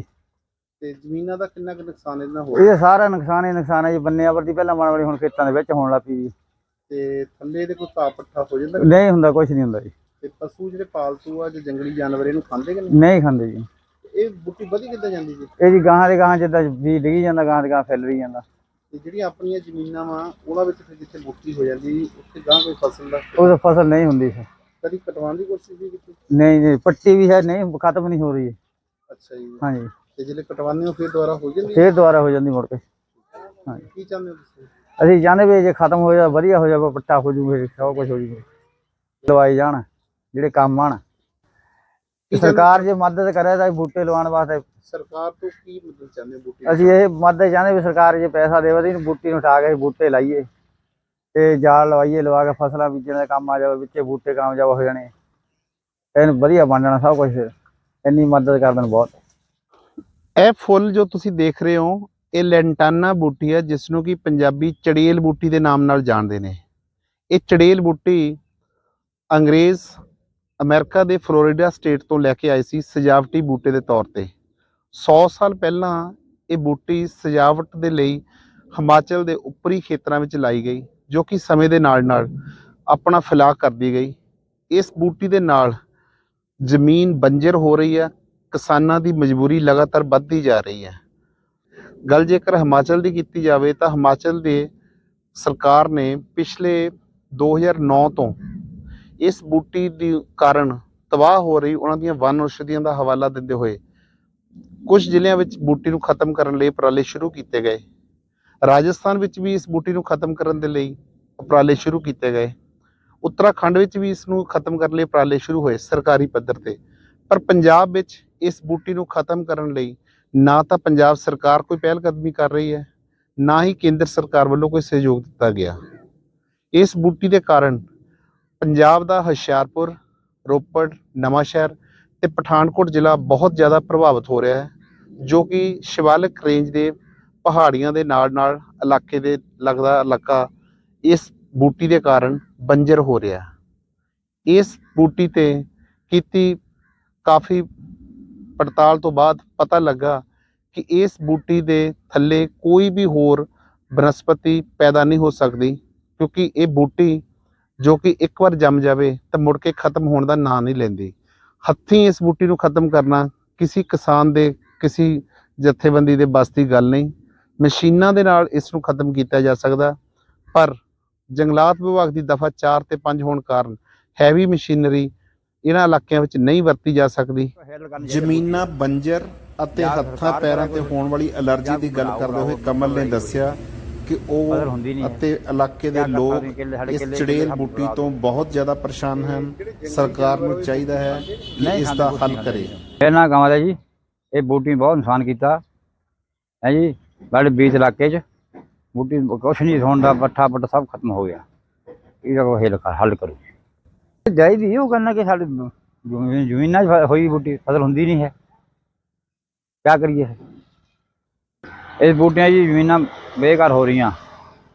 ਤੇ ਜ਼ਮੀਨਾਂ ਦਾ ਕਿੰਨਾ ਕੁ ਨੁਕਸਾਨ ਇਹਦੇ ਨਾਲ ਹੋਇਆ? ਇਹ ਸਾਰਾ ਨੁਕਸਾਨ ਹੀ ਨੁਕਸਾਨ ਹੈ ਜੀ। ਬੰਨਿਆਂ ਵਰਦੀ ਪਹਿਲਾਂ ਮਾੜੀ ਮਾੜੀ, ਹੁਣ ਖੇਤਾਂ ਦੇ ਵਿੱਚ ਹੋਣ ਲੱਗ ਪਈ ਜੀ। ਤੇ ਥੱਲੇ ਦੇ ਕੋਈ ਘਾਹ ਪੱਠਾ ਹੋ ਜਾਂਦਾ? ਨਹੀਂ ਹੁੰਦਾ, ਕੁਛ ਨਹੀਂ ਹੁੰਦਾ ਜੀ। ਤੇ ਪਸ਼ੂ ਜਿਹੜੇ ਪਾਲਤੂ ਆ ਜਾਂ ਜੰਗਲੀ ਜਾਨਵਰ ਇਹਨੂੰ ਖਾਂਦੇ ਕਿ ਨਹੀਂ? ਨਹੀਂ ਖਾਂਦੇ ਜੀ। ਇਹ ਬੂਟੀ ਵਧੀ ਕਿੱਦਾਂ ਜਾਂਦੀ ਜੀ? ਇਹ ਜੀ ਗਾਹਾਂ ਦੇ ਗਾਹਾਂ ਜਿੱਦਾਂ ਬੀਜ ਡਿੱਗੀ ਜਾਂਦਾ, ਗਾਹਾਂ ਦੇ ਗਾਹਾਂ ਫੈਲ ਰਹੀ ਜਾਂਦਾ। ਤੇ ਜਿਹੜੀਆਂ ਆਪਣੀਆਂ ਜ਼ਮੀਨਾਂ ਵਾ ਉਹਨਾਂ ਵਿੱਚ ਫਿਰ ਜਿੱਥੇ ਬੂਟੀ ਹੋ ਜਾਂਦੀ ਉੱਥੇ ਗਾਂ ਕੋਈ ਫਸਲ ਦਾ ਉਹ ਫਸਲ ਨਹੀਂ ਹੁੰਦੀ ਸਰ। ਕਦੀ ਕਟਵਾਉਣ ਦੀ ਕੋਸ਼ਿਸ਼ ਵੀ ਕੀਤੀ? ਨਹੀਂ ਜੀ, ਪੱਟੀ ਵੀ ਹੈ ਨਹੀਂ, ਖਤਮ ਨਹੀਂ ਹੋ ਰਹੀ ਹੈ। ਅੱਛਾ ਜੀ। ਹਾਂਜੀ, ਤੇ ਜਿਹੜੇ ਕਟਵਾਉਂਦੇ ਹੋ ਫਿਰ ਦੁਬਾਰਾ ਹੋ ਜਾਂਦੀ? ਫੇਰ ਦੁਬਾਰਾ ਹੋ ਜਾਂਦੀ ਮੁੜ ਕੇ। ਹਾਂਜੀ, ਕੀ ਚਾਹੁੰਦੇ ਹੋ ਤੁਸੀਂ? ਅਸੀਂ ਚਾਹੁੰਦੇ ਵੀ ਜੇ ਖਤਮ ਹੋ ਜਾ ਵਧੀਆ ਹੋ ਜਾਵੇ, ਪੱਟਾ ਹੋ ਜੂਵੇ, ਸਭ ਕੁਝ ਹੋ ਜੂਵੇ, ਲਵਾਈ ਜਾਣ ਜਿਹੜੇ ਕੰਮ ਆਣ। ਸਰਕਾਰ ਜੇ ਮਦਦ ਕਰੇ ਤਾਂ ਬੂਟੇ ਲਵਾਉਣ ਵਾਸਤੇ ਸਰਕਾਰ ਤੋਂ ਕੀ ਮਦਦ ਚਾਹੁੰਦੇ ਹੋ ਬੂਟੀ? ਅਸੀਂ ਇਹ ਮਦਦ ਚਾਹੁੰਦੇ ਵੀ ਸਰਕਾਰ ਜੇ ਪੈਸਾ ਦੇਵੇ ਤਾਂ ਬੂਟੀ ਨੂੰ ਉਠਾ ਕੇ ਬੂਟੇ ਲਾਈਏ ਤੇ ਜਾਲ ਲਵਾਈਏ, ਲਵਾ ਕੇ ਫਸਲਾਂ ਬੀਜਣ ਦਾ ਕੰਮ ਆ ਜਾਵੇ, ਵਿੱਚੇ ਬੂਟੇ ਕਾਮਯਾਬ ਹੋ ਜਾਣੇ, ਇਹਨੂੰ ਵਧੀਆ ਬਣ ਜਾਣਾ ਸਭ ਕੁਝ। ਇੰਨੀ ਮਦਦ ਕਰ ਦੇਣ ਬਹੁਤ। ਇਹ ਫੁੱਲ ਜੋ ਤੁਸੀਂ ਦੇਖ ਰਹੇ ਹੋ ਇਹ ਲੈਂਟਾਨਾ ਬੂਟੀ ਹੈ, ਜਿਸ ਨੂੰ ਕਿ ਪੰਜਾਬੀ ਚੜੇਲ ਬੂਟੀ ਦੇ ਨਾਮ ਨਾਲ ਜਾਣਦੇ ਨੇ। ਇਹ ਚੜੇਲ ਬੂਟੀ ਅੰਗਰੇਜ਼ ਅਮਰੀਕਾ ਦੇ ਫਲੋਰੀਡਾ ਸਟੇਟ ਤੋਂ ਲੈ ਕੇ ਆਏ ਸੀ ਸਜਾਵਟੀ ਬੂਟੇ ਦੇ ਤੌਰ ਤੇ। 100 ਸਾਲ ਪਹਿਲਾਂ ਇਹ ਬੂਟੀ ਸਜਾਵਟ ਦੇ ਲਈ ਹਿਮਾਚਲ ਦੇ ਉੱਪਰੀ ਖੇਤਰਾਂ ਵਿੱਚ ਲਾਈ ਗਈ, ਜੋ ਕਿ ਸਮੇਂ ਦੇ ਨਾਲ ਨਾਲ ਆਪਣਾ ਫੈਲਾਅ ਕਰਦੀ ਗਈ। ਇਸ ਬੂਟੀ ਦੇ ਨਾਲ ਜ਼ਮੀਨ ਬੰਜਰ ਹੋ ਰਹੀ ਹੈ, ਕਿਸਾਨਾਂ ਦੀ ਮਜਬੂਰੀ ਲਗਾਤਾਰ ਵੱਧਦੀ ਜਾ ਰਹੀ ਹੈ। ਗੱਲ ਜੇਕਰ ਹਿਮਾਚਲ ਦੀ ਕੀਤੀ ਜਾਵੇ ਤਾਂ ਹਿਮਾਚਲ ਦੇ ਸਰਕਾਰ ਨੇ ਪਿਛਲੇ 2009 ਤੋਂ ਇਸ ਬੂਟੀ ਦੇ ਕਾਰਨ ਤਬਾਹ ਹੋ ਰਹੀ ਉਹਨਾਂ ਦੀਆਂ ਵਨ ਔਸ਼ਧੀਆਂ ਦਾ ਹਵਾਲਾ ਦਿੰਦੇ ਹੋਏ ਕੁਝ ਜ਼ਿਲ੍ਹਿਆਂ ਵਿੱਚ ਬੂਟੀ ਨੂੰ ਖਤਮ ਕਰਨ ਲਈ ਉਪਰਾਲੇ ਸ਼ੁਰੂ ਕੀਤੇ ਗਏ। ਰਾਜਸਥਾਨ ਵਿੱਚ ਵੀ ਇਸ ਬੂਟੀ ਨੂੰ ਖਤਮ ਕਰਨ ਦੇ ਲਈ ਉਪਰਾਲੇ ਸ਼ੁਰੂ ਕੀਤੇ ਗਏ। ਉੱਤਰਾਖੰਡ ਵਿੱਚ ਵੀ ਇਸ ਨੂੰ ਖਤਮ ਕਰਨ ਲਈ ਉਪਰਾਲੇ ਸ਼ੁਰੂ ਹੋਏ ਸਰਕਾਰੀ ਪੱਧਰ ਤੇ। ਪਰ ਪੰਜਾਬ ਵਿੱਚ ਇਸ ਬੂਟੀ ਨੂੰ ਖਤਮ ਕਰਨ ਲਈ ਨਾ ਤਾਂ ਪੰਜਾਬ ਸਰਕਾਰ ਕੋਈ ਪਹਿਲ ਕਦਮੀ ਕਰ ਰਹੀ ਹੈ, ਨਾ ਹੀ ਕੇਂਦਰ ਸਰਕਾਰ ਵੱਲੋਂ ਕੋਈ ਸਹਿਯੋਗ ਦਿੱਤਾ ਗਿਆ। ਇਸ ਬੂਟੀ ਦੇ ਕਾਰਨ ਪੰਜਾਬ ਦਾ ਹੁਸ਼ਿਆਰਪੁਰ, ਰੋਪੜ, ਨਵਾਂਸ਼ਹਿਰ ਤੇ ਪਠਾਨਕੋਟ ਜ਼ਿਲ੍ਹਾ ਬਹੁਤ ਜ਼ਿਆਦਾ ਪ੍ਰਭਾਵਿਤ ਹੋ ਰਿਹਾ ਹੈ, ਜੋ ਕਿ ਸ਼ਿਵਾਲਿਕ ਰੇਂਜ ਦੇ ਪਹਾੜੀਆਂ ਦੇ ਨਾਲ ਇਲਾਕੇ ਦੇ ਲੱਗਦਾ ਇਲਾਕਾ ਇਸ ਬੂਟੀ ਦੇ ਕਾਰਨ ਬੰਜਰ ਹੋ ਰਿਹਾ। ਇਸ ਬੂਟੀ ਤੇ ਕੀਤੀ ਕਾਫੀ ਪੜਤਾਲ ਤੋਂ ਬਾਅਦ ਪਤਾ ਲੱਗਾ ਕਿ ਇਸ ਬੂਟੀ ਦੇ ਥੱਲੇ ਕੋਈ ਵੀ ਹੋਰ ਬਨਸਪਤੀ ਪੈਦਾ ਨਹੀਂ ਹੋ ਸਕਦੀ, ਕਿਉਂਕਿ ਇਹ ਬੂਟੀ ਜੋ ਕਿ ਇੱਕ ਵਾਰ ਜੰਮ ਜਾਵੇ ਤਾਂ ਮੁੜ ਕੇ ਖਤਮ ਹੋਣ ਦਾ ਨਾਂ ਨਹੀਂ ਲੈਂਦੀ। ਹੱਥੀਂ ਇਸ ਬੂਟੀ ਨੂੰ ਖਤਮ ਕਰਨਾ ਕਿਸੇ ਕਿਸਾਨ ਦੇ, ਕਿਸੇ ਜਥੇਬੰਦੀ ਦੇ ਬਸ ਦੀ ਗੱਲ ਨਹੀਂ। ਮਸ਼ੀਨਾਂ ਦੇ ਨਾਲ ਇਸ ਨੂੰ ਖਤਮ ਕੀਤਾ ਜਾ ਸਕਦਾ, ਪਰ ਜੰਗਲਾਤ ਵਿਭਾਗ ਦੀ ਦਫਾ 4 ਤੇ 5 ਹੋਣ ਕਾਰਨ ਹੈਵੀ ਮਸ਼ੀਨਰੀ ਇਹਨਾਂ ਇਲਾਕਿਆਂ ਵਿੱਚ ਨਹੀਂ ਵਰਤੀ ਜਾ ਸਕਦੀ। ਜ਼ਮੀਨਾਂ ਬੰਜਰ ਅਤੇ ਹੱਥਾਂ ਪੈਰਾਂ ਤੇ ਹੋਣ ਵਾਲੀ ਐਲਰਜੀ ਦੀ ਗੱਲ ਕਰਦੇ ਹੋਏ ਕਮਲ ਨੇ ਦੱਸਿਆ ਕਿ ਉਹ ਅਤੇ ਇਲਾਕੇ ਦੇ ਲੋਕ ਇਸ ਚੜੇਲ ਬੂਟੀ ਤੋਂ ਬਹੁਤ ਜ਼ਿਆਦਾ ਪਰੇਸ਼ਾਨ ਹਨ। ਸਰਕਾਰ ਨੂੰ ਚਾਹੀਦਾ ਹੈ ਕਿ ਇਸ ਦਾ ਹੱਲ ਕਰੇ। ਇਹਨਾਂ ਗਾਵਾਂ ਦਾ ਜੀ ਇਹ ਬੂਟੀ ਬਹੁਤ ਨੁਕਸਾਨ ਕੀਤਾ ਹੈ ਜੀ। ਸਾਡੇ ਬੀਚ ਇਲਾਕੇ 'ਚ ਬੂਟੀ ਕੁਛ ਨਹੀਂ ਹੋਣ ਦਾ, ਪੱਠਾ ਪੱਟ ਸਭ ਖਤਮ ਹੋ ਗਿਆ। ਇਹਦਾ ਕੋਈ ਹੱਲ ਕਰੋ ਚਾਹੀਦੀ। ਉਹ ਕਹਿੰਦਾ ਕਿ ਸਾਡੇ ਜ਼ਮੀਨਾਂ 'ਚ ਹੋਈ ਬੂਟੀ ਫਸਲ ਹੁੰਦੀ ਨਹੀਂ ਹੈ, ਕਿਆ ਕਰੀਏ। ਇਸ ਬੂਟੀਆਂ ਦੀ ਜ਼ਮੀਨਾਂ ਬੇਕਾਰ ਹੋ ਰਹੀਆਂ,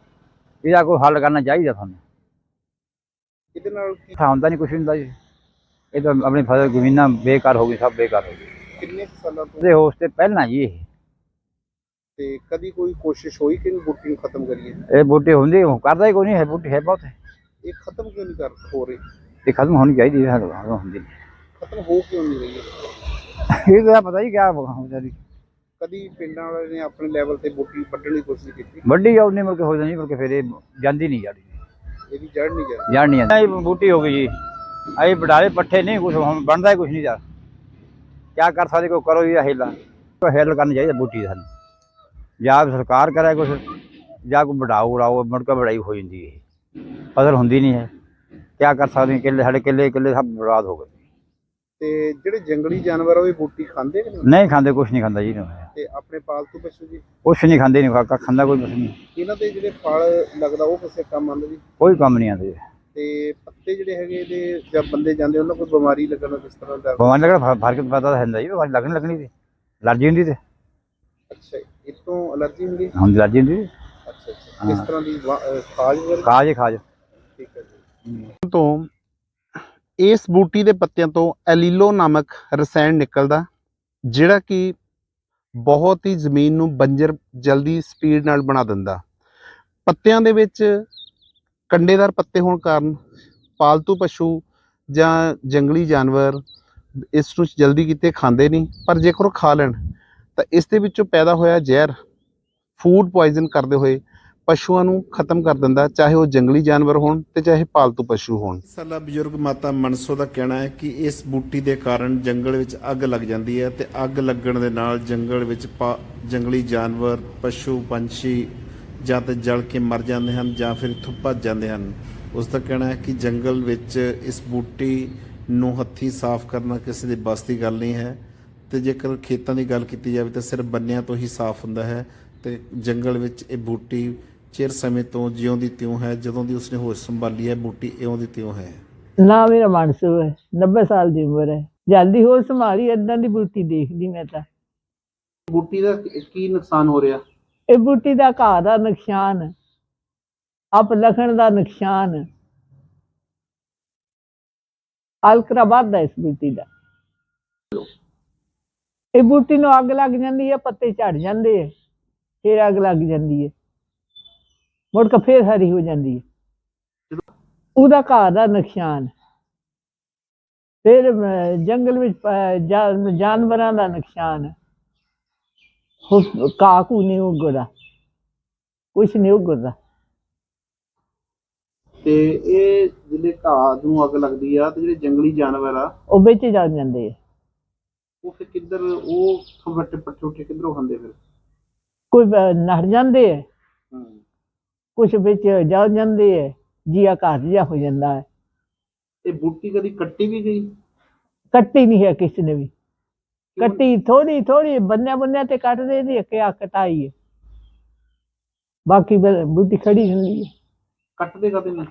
ਇਹਦਾ ਕੋਈ ਹੱਲ ਕਰਨਾ ਚਾਹੀਦਾ ਸਾਨੂੰ। ਇਹਦੇ ਨਾਲ ਹੁੰਦਾ ਨਹੀਂ ਕੁਛ ਹੁੰਦਾ ਜੀ। ਇਹ ਤਾਂ ਆਪਣੀ ਫਸਲ ਜ਼ਮੀਨਾਂ ਬੇਕਾਰ ਹੋ ਗਈ, ਸਭ ਬੇਕਾਰ ਹੋ ਗਈ। ਕਿੰਨੇ ਸਾਲਾਂ ਤੋਂ ਤੇ ਉਸ ਤੇ ਪਹਿਲਾਂ ਜੀ ਇਹ ਤੇ ਕਦੀ ਕੋਈ ਕੋਸ਼ਿਸ਼ ਹੋਈ ਕਿ ਬੂਟੀ ਨੂੰ ਖਤਮ ਕਰੀਏ? ਇਹ ਬੂਟੀ ਹੁੰਦੀ ਕਰਦਾ ਹੀ ਕੋਈ ਨਹੀਂ ਹੈ। ਬੂਟੀ ਹੈ ਬਹੁਤ ਹੈ, ਇਹ ਖਤਮ ਕਿਉਂ ਨਹੀਂ ਹੋ ਰਹੀ? ਇਹ ਖਤਮ ਹੋਣੀ ਚਾਹੀਦੀ ਹੈ। ਹੁੰਦੀ ਖਤਮ ਹੋ ਕਿਉਂ ਨਹੀਂ ਰਹੀ ਹੈ? ਇਹ ਤਾਂ ਪਤਾ ਹੀ ਕਿਆ ਹੁੰਦਾ ਜੀ। ਕਦੀ ਪਿੰਡਾਂ ਵਾਲੇ ਨੇ ਆਪਣੇ ਲੈਵਲ ਤੇ ਬੂਟੀ ਵੱਢਣ ਦੀ ਕੋਸ਼ਿਸ਼ ਕੀਤੀ? ਵੱਡੀ ਜਾਉ ਨਹੀਂ ਮੁੜ ਕੇ ਹੋ ਜਾਂਦੀ, ਮੁੜ ਕੇ ਫਿਰ ਇਹ ਜਾਂਦੀ ਨਹੀਂ ਜਾਂਦੀ, ਇਹਦੀ ਜੜ ਨਹੀਂ ਜਾਂਦੀ। ਜੜ ਨਹੀਂ ਜਾਂਦੀ। ਬੂਟੀ ਹੋ ਗਈ ਜੀ, ਅਸੀਂ ਵਡਾਲੇ ਪੱਠੇ ਨਹੀਂ ਕੁਛ ਹੁਣ ਬਣਦਾ ਹੀ ਕੁਛ ਨਹੀਂ ਯਾਰ। ਕਿਆ ਕਰ ਸਕਦੇ, ਕੋਈ ਕਰੋ ਜੀ ਹੀਲਾ, ਕੋਈ ਹੀਲ ਕਰਨੀ ਚਾਹੀਦਾ ਬੂਟੀ ਦਾ ਸਾਨੂੰ। ਜਾਂ ਸਰਕਾਰ ਕਰੇ ਕੁਛ, ਜਾਂ ਕੋਈ ਵਡਾਓ ਮੁੜ ਕੇ ਵਡਾਈ ਹੋ ਜਾਂਦੀ ਹੈ, ਫਸਲ ਹੁੰਦੀ ਨਹੀਂ ਹੈ। ਕਿਆ ਕਰ ਸਕਦੇ, ਕਿੱਲੇ ਸਾਡੇ ਕਿੱਲੇ ਸਭ ਬਰਬਾਦ ਹੋ ਗਏ। ਤੇ ਜਿਹੜੇ ਜੰਗਲੀ ਜਾਨਵਰ ਆ ਉਹ ਬੂਟੀ ਖਾਂਦੇ ਕਿ ਨਹੀਂ ਖਾਂਦੇ, ਕੁਛ ਨਹੀਂ ਖਾਂਦਾ ਜੀ। ਤੇ ਆਪਣੇ ਪਾਲਤੂ ਪਸ਼ੂ ਜੀ ਕੁਛ ਨਹੀਂ ਖਾਂਦੇ, ਨਹੀਂ ਖਾਂਦਾ ਕੋਈ ਕੁਛ ਨਹੀਂ। ਇਹਨਾਂ ਦੇ ਜਿਹੜੇ ਫਲ ਲੱਗਦਾ ਉਹ ਕਿਸੇ ਕੰਮ ਆਉਂਦੇ ਜੀ? ਕੋਈ ਕੰਮ ਨਹੀਂ ਆਉਂਦੇ। ਤੇ ਪੱਤੇ ਜਿਹੜੇ ਹੈਗੇ ਇਹਦੇ ਜਦ ਬੰਦੇ ਜਾਂਦੇ ਉਹਨਾਂ ਕੋਈ ਬਿਮਾਰੀ ਲੱਗਣ ਦਾ ਕਿਸ ਤਰ੍ਹਾਂ ਦਾ? ਬਿਮਾਰੀ ਲੱਗਣਾ ਫਰਕ ਪਤਾ ਤਾਂ ਹੁੰਦਾ ਜੀ, ਬਿਮਾਰੀ ਲੱਗਣੀ ਤੇ ਐਲਰਜੀ ਹੁੰਦੀ ਤੇ। ਅੱਛਾ, ਇਹ ਤੋਂ ਐਲਰਜੀ ਹੁੰਦੀ? ਹਾਂ, ਐਲਰਜੀ ਹੁੰਦੀ। ਅੱਛਾ ਅੱਛਾ, ਕਿਸ ਤਰ੍ਹਾਂ ਦੀ? ਖਾਜ ਵਗੈਰਾ? ਖਾਜ। ਠੀਕ ਹੈ ਜੀ। ਤੋਂ ਇਸ ਬੂਟੀ ਦੇ ਪੱਤਿਆਂ ਤੋਂ ਐਲੀਲੋ ਨਾਮਕ ਰਸਾਇਣ ਨਿਕਲਦਾ, ਜਿਹੜਾ ਕਿ ਬਹੁਤ ਹੀ ਜ਼ਮੀਨ ਨੂੰ ਬੰਜਰ ਜਲਦੀ ਸਪੀਡ ਨਾਲ ਬਣਾ ਦਿੰਦਾ। ਪੱਤਿਆਂ ਦੇ ਵਿੱਚ ਕੰਡੇਦਾਰ ਪੱਤੇ ਹੋਣ ਕਾਰਨ ਪਾਲਤੂ ਪਸ਼ੂ ਜਾਂ ਜੰਗਲੀ ਜਾਨਵਰ ਇਸ ਨੂੰ ਜਲਦੀ ਕਿਤੇ ਖਾਂਦੇ ਨਹੀਂ, ਪਰ ਜੇਕਰ ਉਹ ਖਾ ਲੈਣ ਤਾਂ ਇਸ ਦੇ ਵਿੱਚੋਂ ਪੈਦਾ ਹੋਇਆ ਜ਼ਹਿਰ ਫੂਡ ਪੁਆਇਜ਼ਨ ਕਰਦੇ ਹੋਏ ਪਸ਼ੂਆਂ ਨੂੰ ਖਤਮ ਕਰ ਦਿੰਦਾ, ਚਾਹੇ ਉਹ ਜੰਗਲੀ ਜਾਨਵਰ ਹੋਣ ਤੇ ਚਾਹੇ ਪਾਲਤੂ ਪਸ਼ੂ ਹੋਣ। ਸਾਲਾ ਬਜ਼ੁਰਗ ਮਾਤਾ ਮਨਸੋ ਦਾ ਕਹਿਣਾ ਹੈ ਕਿ ਇਸ ਬੂਟੀ ਦੇ ਕਾਰਨ ਜੰਗਲ ਵਿੱਚ ਅੱਗ ਲੱਗ ਜਾਂਦੀ ਹੈ ਤੇ ਅੱਗ ਲੱਗਣ ਦੇ ਨਾਲ ਜੰਗਲ ਵਿੱਚ ਜੰਗਲੀ ਜਾਨਵਰ, ਪਸ਼ੂ, ਪੰਛੀ ਜਾਂ ਤਾਂ ਜਲ ਕੇ ਮਰ ਜਾਂਦੇ ਹਨ ਜਾਂ ਫਿਰ ਇੱਥੋਂ ਭੱਜ ਜਾਂਦੇ ਹਨ। ਉਸ ਦਾ ਕਹਿਣਾ ਹੈ ਕਿ ਜੰਗਲ ਵਿੱਚ ਇਸ ਬੂਟੀ ਨੂੰ ਹੱਥੀਂ ਸਾਫ਼ ਕਰਨਾ ਕਿਸੇ ਦੇ ਬਸ ਦੀ ਗੱਲ ਨਹੀਂ ਹੈ, ਤੇ ਜੇਕਰ ਖੇਤਾਂ ਦੀ ਗੱਲ ਕੀਤੀ ਜਾਵੇ ਤਾਂ ਸਿਰਫ ਬੰਨਿਆਂ ਤੋਂ ਹੀ ਸਾਫ਼ ਹੁੰਦਾ ਹੈ। ਤੇ ਜੰਗਲ ਵਿੱਚ ਇਹ ਬੂਟੀ ਚਿਰ ਸਮੇਂ ਤੋਂ ਜਿਉਂ ਦੀ ਤਿਉਂ ਹੈ। ਜਦੋਂ ਦੀ ਉਸਨੇ ਹੋਸ਼ ਸੰਭਾਲੀ ਹੈ, ਬੂਟੀ ਇਉਂ ਦੀ ਤਿਉਂ ਹੈ। ਨਾ ਮੇਰਾ ਮਨਸੂ ਹੈ, 90 ਸਾਲ ਦੀ ਉਮਰ ਹੈ, ਜਲਦੀ ਹੋਸ਼ ਸੰਭਾਲੀ। ਏਦਾਂ ਦੀ ਬੂਟੀ ਦੇਖਦੀ ਮੈਂ ਤਾਂ। ਬੂਟੀ ਦਾ ਕੀ ਨੁਕਸਾਨ ਹੋ ਰਿਹਾ? ਇਹ ਬੂਟੀ ਦਾ ਘਾਹ ਦਾ ਨੁਕਸਾਨ, ਅਪ ਲਖਣ ਦਾ ਨੁਕਸਾਨ, ਅਲਕਰਾ ਵੱਧਦਾ ਇਸ ਬੂਟੀ ਦਾ। ਇਹ ਬੂਟੀ ਨੂੰ ਅੱਗ ਲੱਗ ਜਾਂਦੀ ਹੈ, ਪੱਤੇ ਝੜ ਜਾਂਦੇ ਹੈ, ਫਿਰ ਅੱਗ ਲੱਗ ਜਾਂਦੀ ਹੈ, ਮੁੜ ਕੇ ਫੇਰ ਹਰੀ ਹੋ ਜਾਂਦੀ ਹੈ। ਉਹਦਾ ਘਾਹ ਦਾ ਨੁਕਸਾਨ, ਫਿਰ ਜੰਗਲ ਵਿੱਚ ਜਾਨਵਰਾਂ ਦਾ ਨੁਕਸਾਨ। ਘਾਹ ਘੂ ਨਹੀਂ ਉੱਗਦਾ, ਕੁਛ ਨਹੀਂ ਉੱਗਦਾ। ਤੇ ਇਹ ਜਿਹੜੇ ਘਾਹ ਨੂੰ ਅੱਗ ਲੱਗਦੀ ਆ ਤੇ ਜਿਹੜੇ ਜੰਗਲੀ ਜਾਨਵਰ ਆ ਉਹ ਵਿੱਚ ਜਾ ਜਾਂਦੇ ਆ। ਉਹ ਫਿਰ ਕਿੱਧਰ ਉਹ ਵੱਟੇ ਪੱਟੇ ਕਿੱਧਰੋਂ ਖਾਂਦੇ ਫਿਰ? ਕੋਈ ਨੱਠ ਜਾਂਦੇ ਹੈ, ਕੁਛ ਵਿੱਚ ਜਾ ਜਾਂਦੇ ਹੈ, ਜੀਆ ਘਰ ਜਿਹਾ ਹੋ ਜਾਂਦਾ ਹੈ। ਇਹ ਬੂਟੀ ਕਦੀ ਕੱਟੀ ਵੀ ਗਈ? ਕੱਟੀ ਨਹੀਂ ਹੈ ਕਿਸੇ ਨੇ ਵੀ, ਕੱਟੀ ਥੋੜੀ ਥੋੜੀ ਬੰਨਿਆ ਤੇ ਕੱਟਦੇ ਦੀ ਕਿਆ ਕਟਾਈ ਹੈ, ਬਾਕੀ ਬੂਟੀ ਖੜੀ ਹੁੰਦੀ ਹੈ। ਕੱਟਦੇ ਕਦੇ ਨਹੀਂ?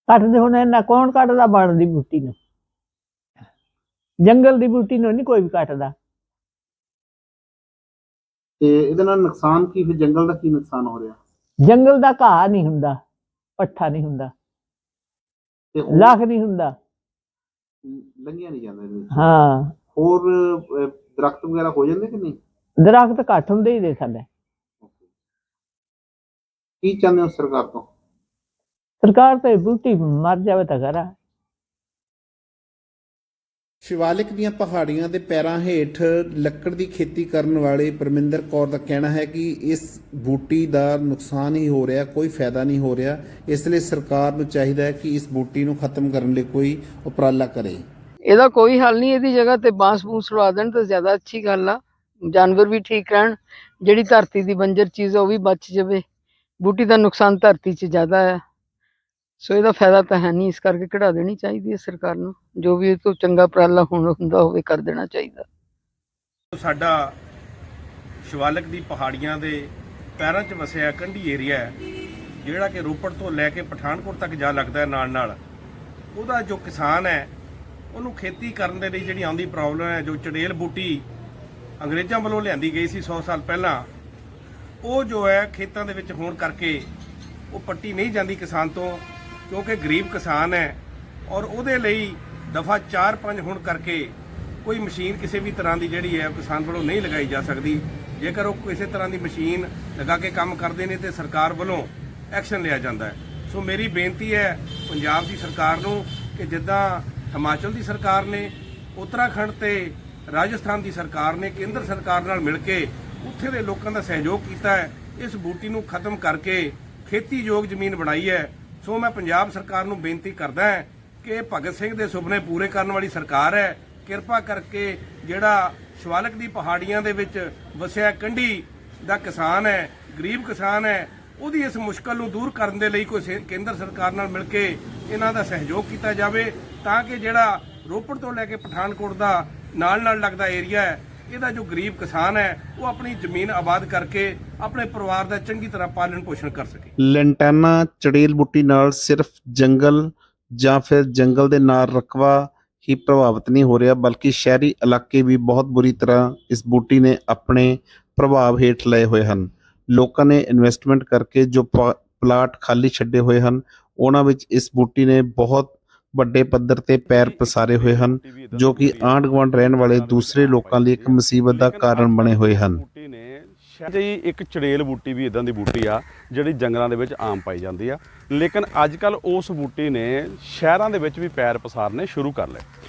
ਕੱਟਦੇ ਹੁਣ ਇਹਨਾਂ ਕੌਣ ਕੱਟਦਾ ਬਣਦੀ ਬੂਟੀ ਨੂੰ, ਜੰਗਲ ਦੀ ਬੂਟੀ ਨੂੰ ਨਹੀਂ ਕੋਈ ਵੀ ਕੱਟਦਾ। ਤੇ ਇਹਦੇ ਨਾਲ ਨੁਕਸਾਨ ਕੀ, ਫਿਰ ਜੰਗਲ ਦਾ ਕੀ ਨੁਕਸਾਨ ਹੋ ਰਿਹਾ? ਜੰਗਲ ਦਾ ਘਾਹ ਨਹੀਂ ਹੁੰਦਾ, ਪੱਠਾ ਨਹੀਂ ਹੁੰਦਾ, ਤੇ ਲੱਖ ਨਹੀਂ ਹੁੰਦਾ। ਲੰਘਿਆ ਨਹੀਂ ਜਾਂਦਾ ਇਹਦੇ ਵਿੱਚ? ਹਾਂ, ਹੋਰ ਦਰਖਤ ਵਗੈਰਾ ਹੋ ਜਾਂਦੇ ਕਿ ਨਹੀਂ? ਦਰਖਤ ਘੱਟ ਹੁੰਦੇ ਹੀ ਦੇ ਸਾਡੇ। ਕੀ ਚਾਹੁੰਦੇ ਹੋ ਸਰਕਾਰ ਤੋਂ? ਸਰਕਾਰ ਤੇ ਬੂਟੀ ਮਰ ਜਾਵੇ ਤਾਂ ਕਰਾ। ਸ਼ਿਵਾਲਿਕ ਦੀਆਂ ਪਹਾੜੀਆਂ ਦੇ ਪੈਰਾਂ ਹੇਠ ਲੱਕੜ ਦੀ ਖੇਤੀ ਕਰਨ ਵਾਲੇ ਪਰਮਿੰਦਰ ਕੌਰ ਦਾ ਕਹਿਣਾ ਹੈ ਕਿ ਇਸ ਬੂਟੀ ਦਾ ਨੁਕਸਾਨ ਹੀ ਹੋ ਰਿਹਾ, ਕੋਈ ਫਾਇਦਾ ਨਹੀਂ ਹੋ ਰਿਹਾ। ਇਸ ਲਈ ਸਰਕਾਰ ਨੂੰ ਚਾਹੀਦਾ ਹੈ ਕਿ ਇਸ ਬੂਟੀ ਨੂੰ ਖਤਮ ਕਰਨ ਲਈ ਕੋਈ ਉਪਰਾਲਾ ਕਰੇ। ਇਹਦਾ ਕੋਈ ਹੱਲ ਨਹੀਂ, ਇਹਦੀ ਜਗ੍ਹਾ ਤੇ ਬਾਂਸ ਬੂਸ ਲਵਾ ਦੇਣ ਤਾਂ ਜ਼ਿਆਦਾ ਅੱਛੀ ਗੱਲ ਆ, ਜਾਨਵਰ ਵੀ ਠੀਕ ਰਹਿਣ, ਜਿਹੜੀ ਧਰਤੀ ਦੀ ਬੰਜਰ ਚੀਜ਼ ਆ ਉਹ ਵੀ ਬਚ ਜਾਵੇ। ਬੂਟੀ ਦਾ ਨੁਕਸਾਨ ਧਰਤੀ 'ਚ ਜ਼ਿਆਦਾ ਹੈ, ਸੋ ਇਹਦਾ ਫਾਇਦਾ ਤਾਂ ਹੈ ਨਹੀਂ, ਇਸ ਕਰਕੇ ਕਢਾ ਦੇਣੀ ਚਾਹੀਦੀ ਹੈ ਸਰਕਾਰ ਨੂੰ। ਜੋ ਵੀ ਇਹ ਤੋਂ ਚੰਗਾ ਉਪਰਾਲਾ ਹੁੰਦਾ ਹੋਵੇ ਕਰ ਦੇਣਾ ਚਾਹੀਦਾ। ਸਾਡਾ ਸ਼ਿਵਾਲਿਕ ਦੀ ਪਹਾੜੀਆਂ ਦੇ ਪੈਰਾਂ 'ਚ ਵਸਿਆ ਕੰਢੀ ਏਰੀਆ ਹੈ, ਜਿਹੜਾ ਕਿ ਰੋਪੜ ਤੋਂ ਲੈ ਕੇ ਪਠਾਨਕੋਟ ਤੱਕ ਜਾ ਲੱਗਦਾ ਹੈ ਨਾਲ। ਉਹਦਾ ਜੋ ਕਿਸਾਨ ਹੈ ਉਹਨੂੰ ਖੇਤੀ ਕਰਨ ਦੇ ਲਈ ਜਿਹੜੀ ਆਉਂਦੀ ਪ੍ਰੋਬਲਮ ਹੈ, ਜੋ ਚੜੇਲ ਬੂਟੀ ਅੰਗਰੇਜ਼ਾਂ ਵੱਲੋਂ ਲਿਆਂਦੀ ਗਈ ਸੀ 100 ਸਾਲ ਪਹਿਲਾਂ, ਉਹ ਜੋ ਹੈ ਖੇਤਾਂ ਦੇ ਵਿੱਚ ਹੋਣ ਕਰਕੇ ਉਹ ਪੱਟੀ ਨਹੀਂ ਜਾਂਦੀ ਕਿਸਾਨ ਤੋਂ, ਕਿਉਂਕਿ ਗਰੀਬ ਕਿਸਾਨ ਹੈ ਔਰ ਉਹਦੇ ਲਈ ਦਫਾ 4-5 ਹੋਣ ਕਰਕੇ ਕੋਈ ਮਸ਼ੀਨ ਕਿਸੇ ਵੀ ਤਰ੍ਹਾਂ ਦੀ ਜਿਹੜੀ ਹੈ ਕਿਸਾਨ ਵੱਲੋਂ ਨਹੀਂ ਲਗਾਈ ਜਾ ਸਕਦੀ। ਜੇਕਰ ਉਹ ਕਿਸੇ ਤਰ੍ਹਾਂ ਦੀ ਮਸ਼ੀਨ ਲਗਾ ਕੇ ਕੰਮ ਕਰਦੇ ਨੇ ਤੇ ਸਰਕਾਰ ਵੱਲੋਂ ਐਕਸ਼ਨ ਲਿਆ ਜਾਂਦਾ ਹੈ। ਸੋ ਮੇਰੀ ਬੇਨਤੀ ਹੈ ਪੰਜਾਬ ਦੀ ਸਰਕਾਰ ਨੂੰ ਕਿ ਜਿੱਦਾਂ ਹਿਮਾਚਲ ਦੀ ਸਰਕਾਰ ਨੇ, ਉੱਤਰਾਖੰਡ ਤੇ ਰਾਜਸਥਾਨ ਦੀ ਸਰਕਾਰ ਨੇ ਕੇਂਦਰ ਸਰਕਾਰ ਨਾਲ ਮਿਲ ਕੇ ਉੱਥੇ ਦੇ ਲੋਕਾਂ ਦਾ ਸਹਿਯੋਗ ਕੀਤਾ ਹੈ, ਇਸ ਬੂਟੀ ਨੂੰ ਖਤਮ ਕਰਕੇ ਖੇਤੀਯੋਗ ਜ਼ਮੀਨ ਬਣਾਈ ਹੈ। ਸੋ ਮੈਂ ਪੰਜਾਬ ਸਰਕਾਰ ਨੂੰ ਬੇਨਤੀ ਕਰਦਾ ਹਾਂ ਕਿ ਭਗਤ ਸਿੰਘ ਦੇ ਸੁਪਨੇ ਪੂਰੇ ਕਰਨ ਵਾਲੀ ਸਰਕਾਰ ਹੈ, ਕਿਰਪਾ ਕਰਕੇ ਜਿਹੜਾ ਸ਼ਿਵਾਲਿਕ ਦੀ ਪਹਾੜੀਆਂ ਦੇ ਵਿੱਚ ਵਸਿਆ ਕੰਢੀ ਦਾ ਕਿਸਾਨ ਹੈ, ਗਰੀਬ ਕਿਸਾਨ ਹੈ, ਉਹਦੀ ਇਸ ਮੁਸ਼ਕਲ ਨੂੰ ਦੂਰ ਕਰਨ ਦੇ ਲਈ ਕੋਈ ਕੇਂਦਰ ਸਰਕਾਰ ਨਾਲ ਮਿਲ ਕੇ ਇਹਨਾਂ ਦਾ ਸਹਿਯੋਗ ਕੀਤਾ ਜਾਵੇ, ਤਾਂ ਕਿ ਜਿਹੜਾ ਰੋਪੜ ਤੋਂ ਲੈ ਕੇ ਪਠਾਨਕੋਟ ਦਾ ਨਾਲ ਲੱਗਦਾ ਏਰੀਆ ਹੈ, ਇਹਦਾ ਜੋ ਗਰੀਬ ਕਿਸਾਨ ਹੈ ਉਹ ਆਪਣੀ ਜ਼ਮੀਨ ਆਬਾਦ ਕਰਕੇ ਆਪਣੇ ਪਰਿਵਾਰ ਦਾ ਚੰਗੀ ਤਰ੍ਹਾਂ ਪਾਲਣ ਪੋਸ਼ਣ ਕਰ ਸਕੇ। ਲੈਂਟਾਨਾ ਚੜੇਲ ਬੂਟੀ ਨਾਲ ਸਿਰਫ ਜੰਗਲ ਜਾਂ ਫਿਰ ਜੰਗਲ ਦੇ ਨਾਲ ਰਕਬਾ ਹੀ ਪ੍ਰਭਾਵਿਤ ਨਹੀਂ ਹੋ ਰਿਹਾ, ਬਲਕਿ ਸ਼ਹਿਰੀ ਇਲਾਕੇ ਵੀ ਬਹੁਤ ਬੁਰੀ ਤਰ੍ਹਾਂ ਇਸ ਬੂਟੀ ਨੇ ਆਪਣੇ ਪ੍ਰਭਾਵ ਹੇਠ ਲਏ ਹੋਏ ਹਨ। ਲੋਕਾਂ ਨੇ ਇਨਵੈਸਟਮੈਂਟ ਕਰਕੇ ਜੋ ਪਲਾਟ ਖਾਲੀ ਛੱਡੇ ਹੋਏ ਹਨ, ਉਹਨਾਂ ਵਿੱਚ ਇਸ ਬੂਟੀ ਨੇ ਬਹੁਤ ਵੱਡੇ ਪੱਧਰ ਤੇ ਪੈਰ ਪਸਾਰੇ ਹੋਏ ਹਨ, ਜੋ ਕਿ ਆਂਢ ਗੁਆਂਢ ਰਹਿਣ ਵਾਲੇ ਦੂਸਰੇ ਲੋਕਾਂ ਲਈ ਇੱਕ ਮੁਸੀਬਤ ਦਾ ਕਾਰਨ ਬਣੇ ਹੋਏ ਹਨ। ਬੂਟੀ ਨੇ ਜੀ ਇੱਕ ਚੜੇਲ ਬੂਟੀ ਵੀ ਇਦਾਂ ਦੀ ਬੂਟੀ ਆ ਜਿਹੜੀ ਜੰਗਲਾਂ ਦੇ ਵਿੱਚ ਆਮ ਪਾਈ ਜਾਂਦੀ ਆ, ਲੇਕਿਨ ਅੱਜ ਕੱਲ ਉਸ ਬੂਟੀ ਨੇ ਸ਼ਹਿਰਾਂ ਦੇ ਵਿੱਚ ਵੀ ਪੈਰ ਪਸਾਰਨੇ ਸ਼ੁਰੂ ਕਰ ਲਏ।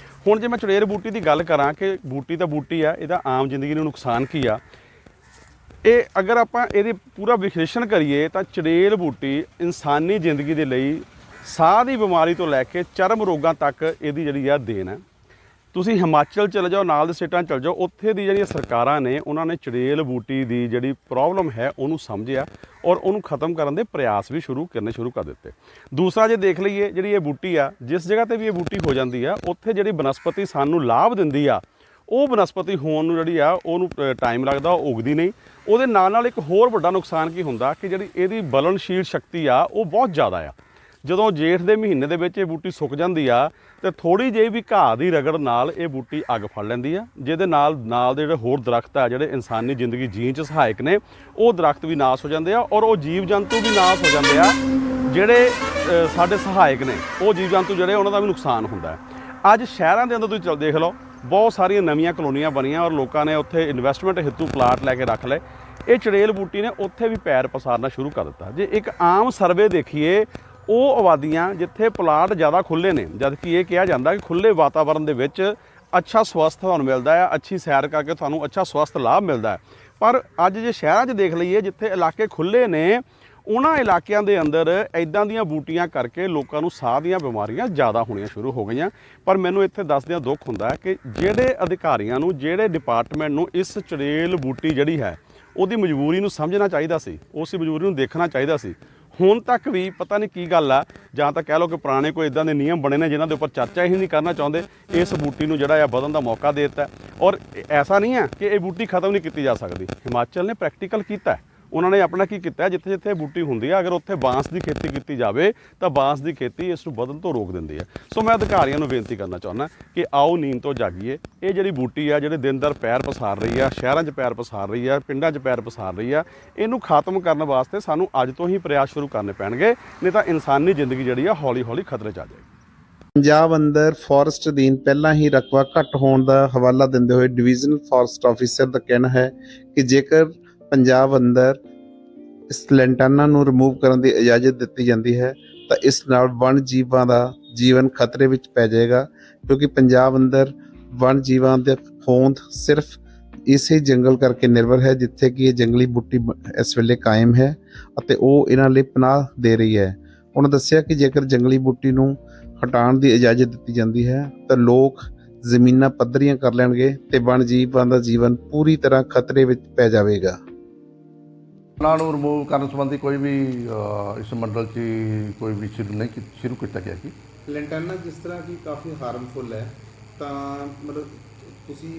ਹੁਣ ਜੇ ਮੈਂ ਚੜੇਲ ਬੂਟੀ ਦੀ ਗੱਲ ਕਰਾਂ ਕਿ ਬੂਟੀ ਤਾਂ ਬੂਟੀ ਆ, ਇਹਦਾ ਆਮ ਜ਼ਿੰਦਗੀ ਨੂੰ ਨੁਕਸਾਨ ਕੀ ਆ, ਇਹ ਅਗਰ ਆਪਾਂ ਇਹਦੇ ਪੂਰਾ ਵਿਸ਼ਲੇਸ਼ਣ ਕਰੀਏ ਤਾਂ ਚੜੇਲ ਬੂਟੀ ਇਨਸਾਨੀ ਜ਼ਿੰਦਗੀ ਦੇ ਲਈ ਸਾਹ ਦੀ ਬਿਮਾਰੀ ਤੋਂ ਲੈ ਕੇ ਚਰਮ ਰੋਗਾਂ ਤੱਕ ਇਹਦੀ ਜਿਹੜੀ ਆ ਦੇਣ ਹੈ। ਤੁਸੀਂ ਹਿਮਾਚਲ ਚਲੇ ਜਾਓ, ਨਾਲ ਦੇ ਸਟੇਟਾਂ ਚਲੇ ਜਾਓ, ਉੱਥੇ ਦੀ ਜਿਹੜੀਆਂ ਸਰਕਾਰਾਂ ਨੇ ਉਹਨਾਂ ਨੇ ਚੜੇਲ ਬੂਟੀ ਦੀ ਜਿਹੜੀ ਪ੍ਰੋਬਲਮ ਹੈ ਉਹਨੂੰ ਸਮਝਿਆ ਔਰ ਉਹਨੂੰ ਖਤਮ ਕਰਨ ਦੇ ਪ੍ਰਯਾਸ ਵੀ ਸ਼ੁਰੂ ਕਰ ਦਿੱਤੇ। ਦੂਸਰਾ ਜੇ ਦੇਖ ਲਈਏ, ਜਿਹੜੀ ਇਹ ਬੂਟੀ ਆ, ਜਿਸ ਜਗ੍ਹਾ ਤੇ ਵੀ ਇਹ ਬੂਟੀ ਹੋ ਜਾਂਦੀ ਆ, ਉੱਥੇ ਜਿਹੜੀ ਬਨਸਪਤੀ ਸਾਨੂੰ ਲਾਭ ਦਿੰਦੀ ਆ, ਉਹ ਬਨਸਪਤੀ ਹੋਣ ਨੂੰ ਜਿਹੜੀ ਆ ਉਹਨੂੰ ਟਾਈਮ ਲੱਗਦਾ, ਉਹ ਉਗਦੀ ਨਹੀਂ। ਉਹਦੇ ਨਾਲ ਇੱਕ ਹੋਰ ਵੱਡਾ ਨੁਕਸਾਨ ਕੀ ਹੁੰਦਾ ਕਿ ਜਿਹੜੀ ਇਹਦੀ ਬਲਨਸ਼ੀਲ ਸ਼ਕਤੀ ਆ ਉਹ ਬਹੁਤ ਜ਼ਿਆਦਾ ਆ। ਜਦੋਂ ਜੇਠ ਦੇ ਮਹੀਨੇ ਦੇ ਵਿੱਚ ਇਹ ਬੂਟੀ ਸੁੱਕ ਜਾਂਦੀ ਆ ਤੇ ਥੋੜੀ ਜਿਹੀ ਵੀ ਘਾਹ ਦੀ ਰਗੜ ਨਾਲ ਇਹ ਬੂਟੀ ਅੱਗ ਫੜ ਲੈਂਦੀ ਆ, ਜਿਹਦੇ ਨਾਲ ਦੇ ਜਿਹੜੇ ਹੋਰ ਦਰਖਤ ਆ ਜਿਹੜੇ ਇਨਸਾਨੀ ਜ਼ਿੰਦਗੀ ਜੀਣ 'ਚ ਸਹਾਇਕ ਨੇ, ਉਹ ਦਰਖਤ ਵੀ ਨਾਸ ਹੋ ਜਾਂਦੇ ਆ ਔਰ ਉਹ ਜੀਵ ਜੰਤੂ ਵੀ ਨਾਸ ਹੋ ਜਾਂਦੇ ਆ ਜਿਹੜੇ ਸਾਡੇ ਸਹਾਇਕ ਨੇ। ਉਹ ਜੀਵ ਜੰਤੂ ਜਿਹੜੇ ਉਹਨਾਂ ਦਾ ਵੀ ਨੁਕਸਾਨ ਹੁੰਦਾ ਹੈ। ਅੱਜ ਸ਼ਹਿਰਾਂ ਦੇ ਅੰਦਰ ਤੁਸੀਂ ਦੇਖ ਲਓ, ਬਹੁਤ ਸਾਰੀਆਂ ਨਵੀਆਂ ਕਲੋਨੀਆਂ ਬਣੀਆਂ ਔਰ ਲੋਕਾਂ ਨੇ ਉੱਥੇ ਇਨਵੈਸਟਮੈਂਟ ਹਿੱਤੂ ਪਲਾਟ ਲੈ ਕੇ ਰੱਖ ਲਏ। ਇਹ ਚੜੇਲ ਬੂਟੀ ਨੇ ਉੱਥੇ ਵੀ ਪੈਰ ਪਸਾਰਨਾ ਸ਼ੁਰੂ ਕਰ ਦਿੱਤਾ। ਜੇ ਇੱਕ ਆਮ ਸਰਵੇ ਦੇਖੀਏ, ਉਹ ਆਬਾਦੀਆਂ ਜਿੱਥੇ ਪਲਾਟ ਜ਼ਿਆਦਾ ਖੁੱਲ੍ਹੇ ਨੇ, ਜਦ ਕਿ ਇਹ ਕਿਹਾ ਜਾਂਦਾ ਕਿ ਖੁੱਲ੍ਹੇ ਵਾਤਾਵਰਨ ਦੇ ਵਿੱਚ ਅੱਛਾ ਸਵਸਥ ਤੁਹਾਨੂੰ ਮਿਲਦਾ ਹੈ, ਅੱਛੀ ਸੈਰ ਕਰਕੇ ਤੁਹਾਨੂੰ ਅੱਛਾ ਸਵਸਥ ਲਾਭ ਮਿਲਦਾ ਹੈ। ਪਰ ਅੱਜ ਜੇ ਸ਼ਹਿਰਾਂ 'ਚ ਦੇਖ ਲਈਏ, ਜਿੱਥੇ ਇਲਾਕੇ ਖੁੱਲ੍ਹੇ ਨੇ, ਉਹਨਾਂ ਇਲਾਕਿਆਂ ਦੇ ਅੰਦਰ ਇਦਾਂ ਦੀਆਂ ਬੂਟੀਆਂ ਕਰਕੇ ਲੋਕਾਂ ਨੂੰ ਸਾਹ ਦੀਆਂ ਬਿਮਾਰੀਆਂ ਜ਼ਿਆਦਾ ਹੋਣੀਆਂ ਸ਼ੁਰੂ ਹੋ ਗਈਆਂ। ਪਰ ਮੈਨੂੰ ਇੱਥੇ ਦੱਸਦਿਆਂ ਦੁੱਖ ਹੁੰਦਾ ਹੈ ਕਿ ਜਿਹੜੇ ਅਧਿਕਾਰੀਆਂ ਨੂੰ, ਜਿਹੜੇ ਡਿਪਾਰਟਮੈਂਟ ਨੂੰ ਇਸ ਚੜੇਲ ਬੂਟੀ ਜਿਹੜੀ ਹੈ ਉਹਦੀ ਮਜਬੂਰੀ ਨੂੰ ਸਮਝਣਾ ਚਾਹੀਦਾ ਸੀ, ਉਸ ਮਜਬੂਰੀ ਨੂੰ ਦੇਖਣਾ ਚਾਹੀਦਾ ਸੀ। ਹੁਣ ਤੱਕ ਵੀ ਪਤਾ ਨਹੀਂ ਕੀ ਗੱਲ ਆ, ਜਾਂ ਤਾਂ ਕਹਿ ਲਓ ਕਿ ਪੁਰਾਣੇ ਕੋਈ ਇਦਾਂ ਦੇ ਨਿਯਮ ਬਣੇ ਨੇ ਜਿਨ੍ਹਾਂ ਦੇ ਉੱਪਰ ਚਰਚਾ ਹੀ ਨਹੀਂ ਕਰਨਾ ਚਾਹੁੰਦੇ। ਇਸ ਬੂਟੀ ਨੂੰ ਜਿਹੜਾ ਆ ਵਧਣ ਦਾ ਮੌਕਾ ਦੇ ਦਿੱਤਾ ਔਰ ਐਸਾ ਨਹੀਂ ਹੈ ਕਿ ਇਹ ਬੂਟੀ ਖਤਮ ਨਹੀਂ ਕੀਤੀ ਜਾ ਸਕਦੀ। ਹਿਮਾਚਲ ਨੇ ਪ੍ਰੈਕਟੀਕਲ ਕੀਤਾ, ਉਹਨਾਂ ਨੇ ਆਪਣਾ ਕੀ ਕੀਤਾ, ਜਿੱਥੇ ਜਿੱਥੇ ਬੂਟੀ ਹੁੰਦੀ ਆ ਅਗਰ ਉੱਥੇ ਬਾਂਸ ਦੀ ਖੇਤੀ ਕੀਤੀ ਜਾਵੇ ਤਾਂ ਬਾਂਸ ਦੀ ਖੇਤੀ ਇਸ ਨੂੰ ਵਧਣ ਤੋਂ ਰੋਕ ਦਿੰਦੀ ਹੈ। ਸੋ ਮੈਂ ਅਧਿਕਾਰੀਆਂ ਨੂੰ ਬੇਨਤੀ ਕਰਨਾ ਚਾਹੁੰਦਾ ਕਿ ਆਓ ਨੀਂਦ ਤੋਂ ਜਾਗੀਏ। ਇਹ ਜਿਹੜੀ ਬੂਟੀ ਆ ਜਿਹੜੇ ਦਿਨ ਦਰ ਪੈਰ ਪਸਾਰ ਰਹੀ ਆ, ਸ਼ਹਿਰਾਂ 'ਚ ਪੈਰ ਪਸਾਰ ਰਹੀ ਆ, ਪਿੰਡਾਂ 'ਚ ਪੈਰ ਪਸਾਰ ਰਹੀ ਆ, ਇਹਨੂੰ ਖਤਮ ਕਰਨ ਵਾਸਤੇ ਸਾਨੂੰ ਅੱਜ ਤੋਂ ਹੀ ਪ੍ਰਯਾਸ ਸ਼ੁਰੂ ਕਰਨੇ ਪੈਣਗੇ, ਨਹੀਂ ਤਾਂ ਇਨਸਾਨੀ ਜ਼ਿੰਦਗੀ ਜਿਹੜੀ ਆ ਹੌਲੀ ਹੌਲੀ ਖਤਰੇ 'ਚ ਆ ਜਾਏਗੀ। ਪੰਜਾਬ ਅੰਦਰ ਫੋਰੈਸਟ ਅਧੀਨ ਪਹਿਲਾਂ ਹੀ ਰਕਬਾ ਘੱਟ ਹੋਣ ਦਾ ਹਵਾਲਾ ਦਿੰਦੇ ਹੋਏ ਡਿਵੀਜ਼ਨਲ ਫੋਰੈਸਟ ਆਫੀਸਰ ਦਾ ਕਹਿਣਾ ਹੈ ਕਿ ਜੇਕਰ ਪੰਜਾਬ ਅੰਦਰ ਇਸ ਲੈਂਟਾਨਾ ਨੂੰ ਰਿਮੂਵ ਕਰਨ ਦੀ ਇਜਾਜ਼ਤ ਦਿੱਤੀ ਜਾਂਦੀ ਹੈ ਤਾਂ ਇਸ ਨਾਲ ਵਣ ਜੀਵਾਂ ਦਾ ਜੀਵਨ ਖਤਰੇ ਵਿੱਚ ਪੈ ਜਾਏਗਾ, ਕਿਉਂਕਿ ਪੰਜਾਬ ਅੰਦਰ ਵਣ ਜੀਵਾਂ ਦੇ ਹੋਂਦ ਸਿਰਫ ਇਸੇ ਜੰਗਲ ਕਰਕੇ ਨਿਰਭਰ ਹੈ ਜਿੱਥੇ ਕਿ ਇਹ ਜੰਗਲੀ ਬੂਟੀ ਇਸ ਵੇਲੇ ਕਾਇਮ ਹੈ ਅਤੇ ਉਹ ਇਹਨਾਂ ਲਈ ਪਨਾਹ ਦੇ ਰਹੀ ਹੈ। ਉਹਨਾਂ ਦੱਸਿਆ ਕਿ ਜੇਕਰ ਜੰਗਲੀ ਬੂਟੀ ਨੂੰ ਹਟਾਉਣ ਦੀ ਇਜਾਜ਼ਤ ਦਿੱਤੀ ਜਾਂਦੀ ਹੈ ਤਾਂ ਲੋਕ ਜ਼ਮੀਨਾਂ ਪੱਧਰੀਆਂ ਕਰ ਲੈਣਗੇ ਤੇ ਵਣ ਜੀਵਾਂ ਦਾ ਜੀਵਨ ਪੂਰੀ ਤਰ੍ਹਾਂ ਖਤਰੇ ਵਿੱਚ ਪੈ ਜਾਵੇਗਾ। ਉਹਨਾਂ ਨੂੰ ਰਿਮੂਵ ਕਰਨ ਸੰਬੰਧੀ ਕੋਈ ਵੀ ਇਸ ਮੰਡਲ 'ਚ ਕੋਈ ਵੀ ਸ਼ੁਰੂ ਕੀਤਾ ਗਿਆ ਸੀ। ਲੈਂਟਾਨਾ ਜਿਸ ਤਰ੍ਹਾਂ ਕਿ ਕਾਫੀ ਹਾਰਮਫੁਲ ਹੈ ਤਾਂ ਮਤਲਬ ਤੁਸੀਂ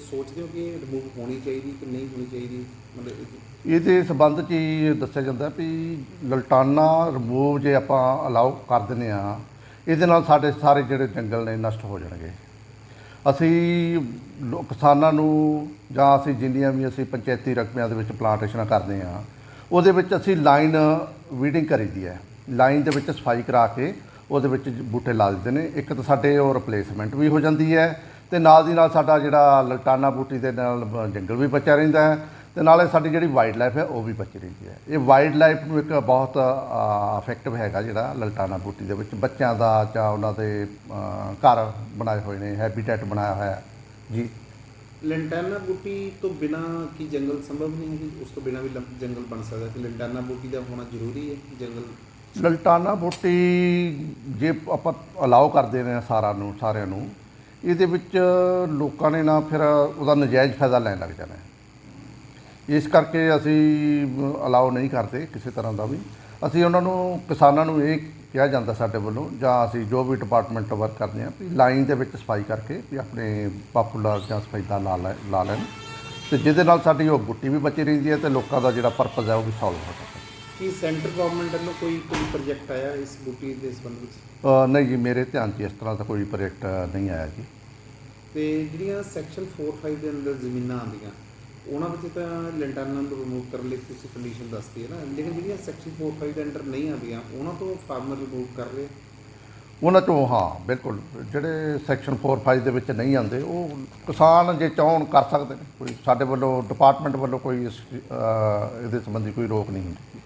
ਸੋਚਦੇ ਹੋ ਕਿ ਰਿਮੂਵ ਹੋਣੀ ਚਾਹੀਦੀ ਕਿ ਨਹੀਂ ਹੋਣੀ ਚਾਹੀਦੀ? ਇਹਦੇ ਸੰਬੰਧ 'ਚ ਹੀ ਦੱਸਿਆ ਜਾਂਦਾ ਵੀ ਲਲਟਾਨਾ ਰਿਮੂਵ ਜੇ ਆਪਾਂ ਅਲਾਉ ਕਰ ਦਿੰਦੇ ਹਾਂ, ਇਹਦੇ ਨਾਲ ਸਾਡੇ ਸਾਰੇ ਜਿਹੜੇ ਜੰਗਲ ਨੇ ਨਸ਼ਟ ਹੋ ਜਾਣਗੇ। ਅਸੀਂ ਕਿਸਾਨਾਂ ਨੂੰ ਜਾਂ ਅਸੀਂ ਜਿੰਨੀਆਂ ਵੀ ਅਸੀਂ ਪੰਚਾਇਤੀ ਰਕਬਿਆਂ ਦੇ ਵਿੱਚ ਪਲਾਂਟੇਸ਼ਨਾਂ ਕਰਦੇ ਹਾਂ, ਉਹਦੇ ਵਿੱਚ ਅਸੀਂ ਲਾਈਨ ਵੀਡਿੰਗ ਕਰੀਦੀ ਹੈ। ਲਾਈਨ ਦੇ ਵਿੱਚ ਸਫਾਈ ਕਰਾ ਕੇ ਉਹਦੇ ਵਿੱਚ ਬੂਟੇ ਲਾ ਦਿੰਦੇ ਨੇ। ਇੱਕ ਤਾਂ ਸਾਡੇ ਉਹ ਰਿਪਲੇਸਮੈਂਟ ਵੀ ਹੋ ਜਾਂਦੀ ਹੈ ਅਤੇ ਨਾਲ ਦੀ ਨਾਲ ਸਾਡਾ ਜਿਹੜਾ ਲਲਟਾਨਾ ਬੂਟੀ ਦੇ ਨਾਲ ਜੰਗਲ ਵੀ ਬਚਿਆ ਰਹਿੰਦਾ ਹੈ ਅਤੇ ਨਾਲੇ ਸਾਡੀ ਜਿਹੜੀ ਵਾਈਲਡ ਲਾਈਫ ਹੈ ਉਹ ਵੀ ਬਚੀ ਰਹਿੰਦੀ ਹੈ। ਇਹ ਵਾਈਲਡ ਲਾਈਫ ਨੂੰ ਇੱਕ ਬਹੁਤ ਇਫੈਕਟਿਵ ਹੈਗਾ ਜਿਹੜਾ ਲਲਟਾਨਾ ਬੂਟੀ ਦੇ ਵਿੱਚ ਬੱਚਿਆਂ ਦਾ ਜਾਂ ਉਹਨਾਂ ਦੇ ਘਰ ਬਣਾਏ ਹੋਏ ਨੇ, ਹੈਬੀਟੈਟ ਬਣਾਇਆ ਹੋਇਆ ਜੀ। ਲੈਂਟਾਨਾ ਬੂਟੀ ਤੋਂ ਬਿਨਾਂ ਕੀ ਜੰਗਲ ਸੰਭਵ ਨਹੀਂ ਹੈ? ਉਸ ਤੋਂ ਬਿਨਾਂ ਵੀ ਜੰਗਲ ਬਣ ਸਕਦਾ ਕਿ ਲੈਂਟਾਨਾ ਬੂਟੀ ਦਾ ਹੋਣਾ ਜ਼ਰੂਰੀ ਹੈ ਜੰਗਲ? ਲਲਟਾਨਾ ਬੂਟੀ ਜੇ ਆਪਾਂ ਅਲਾਓ ਕਰਦੇ ਨੇ ਸਾਰਿਆਂ ਨੂੰ, ਇਹਦੇ ਵਿੱਚ ਲੋਕਾਂ ਨੇ ਨਾ ਫਿਰ ਉਹਦਾ ਨਜਾਇਜ਼ ਫਾਇਦਾ ਲੈਣ ਲੱਗ ਜਾਣਾ। ਇਸ ਕਰਕੇ ਅਸੀਂ ਅਲਾਓ ਨਹੀਂ ਕਰਦੇ ਕਿਸੇ ਤਰ੍ਹਾਂ ਦਾ ਵੀ। ਅਸੀਂ ਉਹਨਾਂ ਨੂੰ, ਕਿਸਾਨਾਂ ਨੂੰ ਇਹ ਕਿਹਾ ਜਾਂਦਾ ਸਾਡੇ ਵੱਲੋਂ, ਜਾਂ ਅਸੀਂ ਜੋ ਵੀ ਡਿਪਾਰਟਮੈਂਟ ਵਰਕ ਕਰਦੇ ਹਾਂ ਵੀ ਲਾਈਨ ਦੇ ਵਿੱਚ ਸਫਾਈ ਕਰਕੇ ਵੀ ਆਪਣੇ ਪਾਪੂਲਰ ਜਾਂ ਸਫੈਦਾ ਲਾ ਲੈਣ ਅਤੇ ਜਿਹਦੇ ਨਾਲ ਸਾਡੀ ਉਹ ਬੂਟੀ ਵੀ ਬਚੀ ਰਹਿੰਦੀ ਹੈ ਅਤੇ ਲੋਕਾਂ ਦਾ ਜਿਹੜਾ ਪਰਪਸ ਹੈ ਉਹ ਵੀ ਸੋਲਵ ਹੋ ਸਕਦਾ। ਕੀ ਸੈਂਟਰ ਗਵਰਨਮੈਂਟ ਵੱਲੋਂ ਕੋਈ ਪ੍ਰੋਜੈਕਟ ਆਇਆ ਇਸ ਬੂਟੀ ਦੇ ਸੰਬੰਧ ਵਿੱਚ? ਨਹੀਂ ਜੀ, ਮੇਰੇ ਧਿਆਨ 'ਚ ਇਸ ਤਰ੍ਹਾਂ ਦਾ ਕੋਈ ਪ੍ਰੋਜੈਕਟ ਨਹੀਂ ਆਇਆ ਜੀ। ਤੇ ਜਿਹੜੀਆਂ ਸੈਕਸ਼ਨ 4(5) ਦੇ ਅੰਦਰ ਜ਼ਮੀਨਾਂ ਆਉਂਦੀਆਂ ਉਹਨਾਂ ਵਿੱਚ ਤਾਂ ਲੈਂਟਾਨਾ ਨੂੰ ਰਿਮੂਵ ਕਰਨ ਲਈ ਤੁਸੀਂ ਕੰਡੀਸ਼ਨ ਦੱਸਦੀ ਹੈ ਨਾ, ਲੇਕਿਨ ਜਿਹੜੀਆਂ ਸੈਕਸ਼ਨ 4(5) ਦੇ ਅੰਡਰ ਨਹੀਂ ਆਉਂਦੀਆਂ ਉਹਨਾਂ ਤੋਂ ਫਾਰਮਰ ਰਿਮੂਵ ਕਰ ਰਹੇ ਉਹਨਾਂ 'ਚੋਂ, ਹਾਂ ਬਿਲਕੁਲ, ਜਿਹੜੇ ਸੈਕਸ਼ਨ 4(5) ਦੇ ਵਿੱਚ ਨਹੀਂ ਆਉਂਦੇ ਉਹ ਕਿਸਾਨ ਜੇ ਚਾਹੁਣ ਕਰ ਸਕਦੇ ਨੇ। ਕੋਈ ਸਾਡੇ ਵੱਲੋਂ, ਡਿਪਾਰਟਮੈਂਟ ਵੱਲੋਂ ਕੋਈ ਇਹਦੇ ਸੰਬੰਧੀ ਕੋਈ ਰੋਕ ਨਹੀਂ ਹੁੰਦੀ।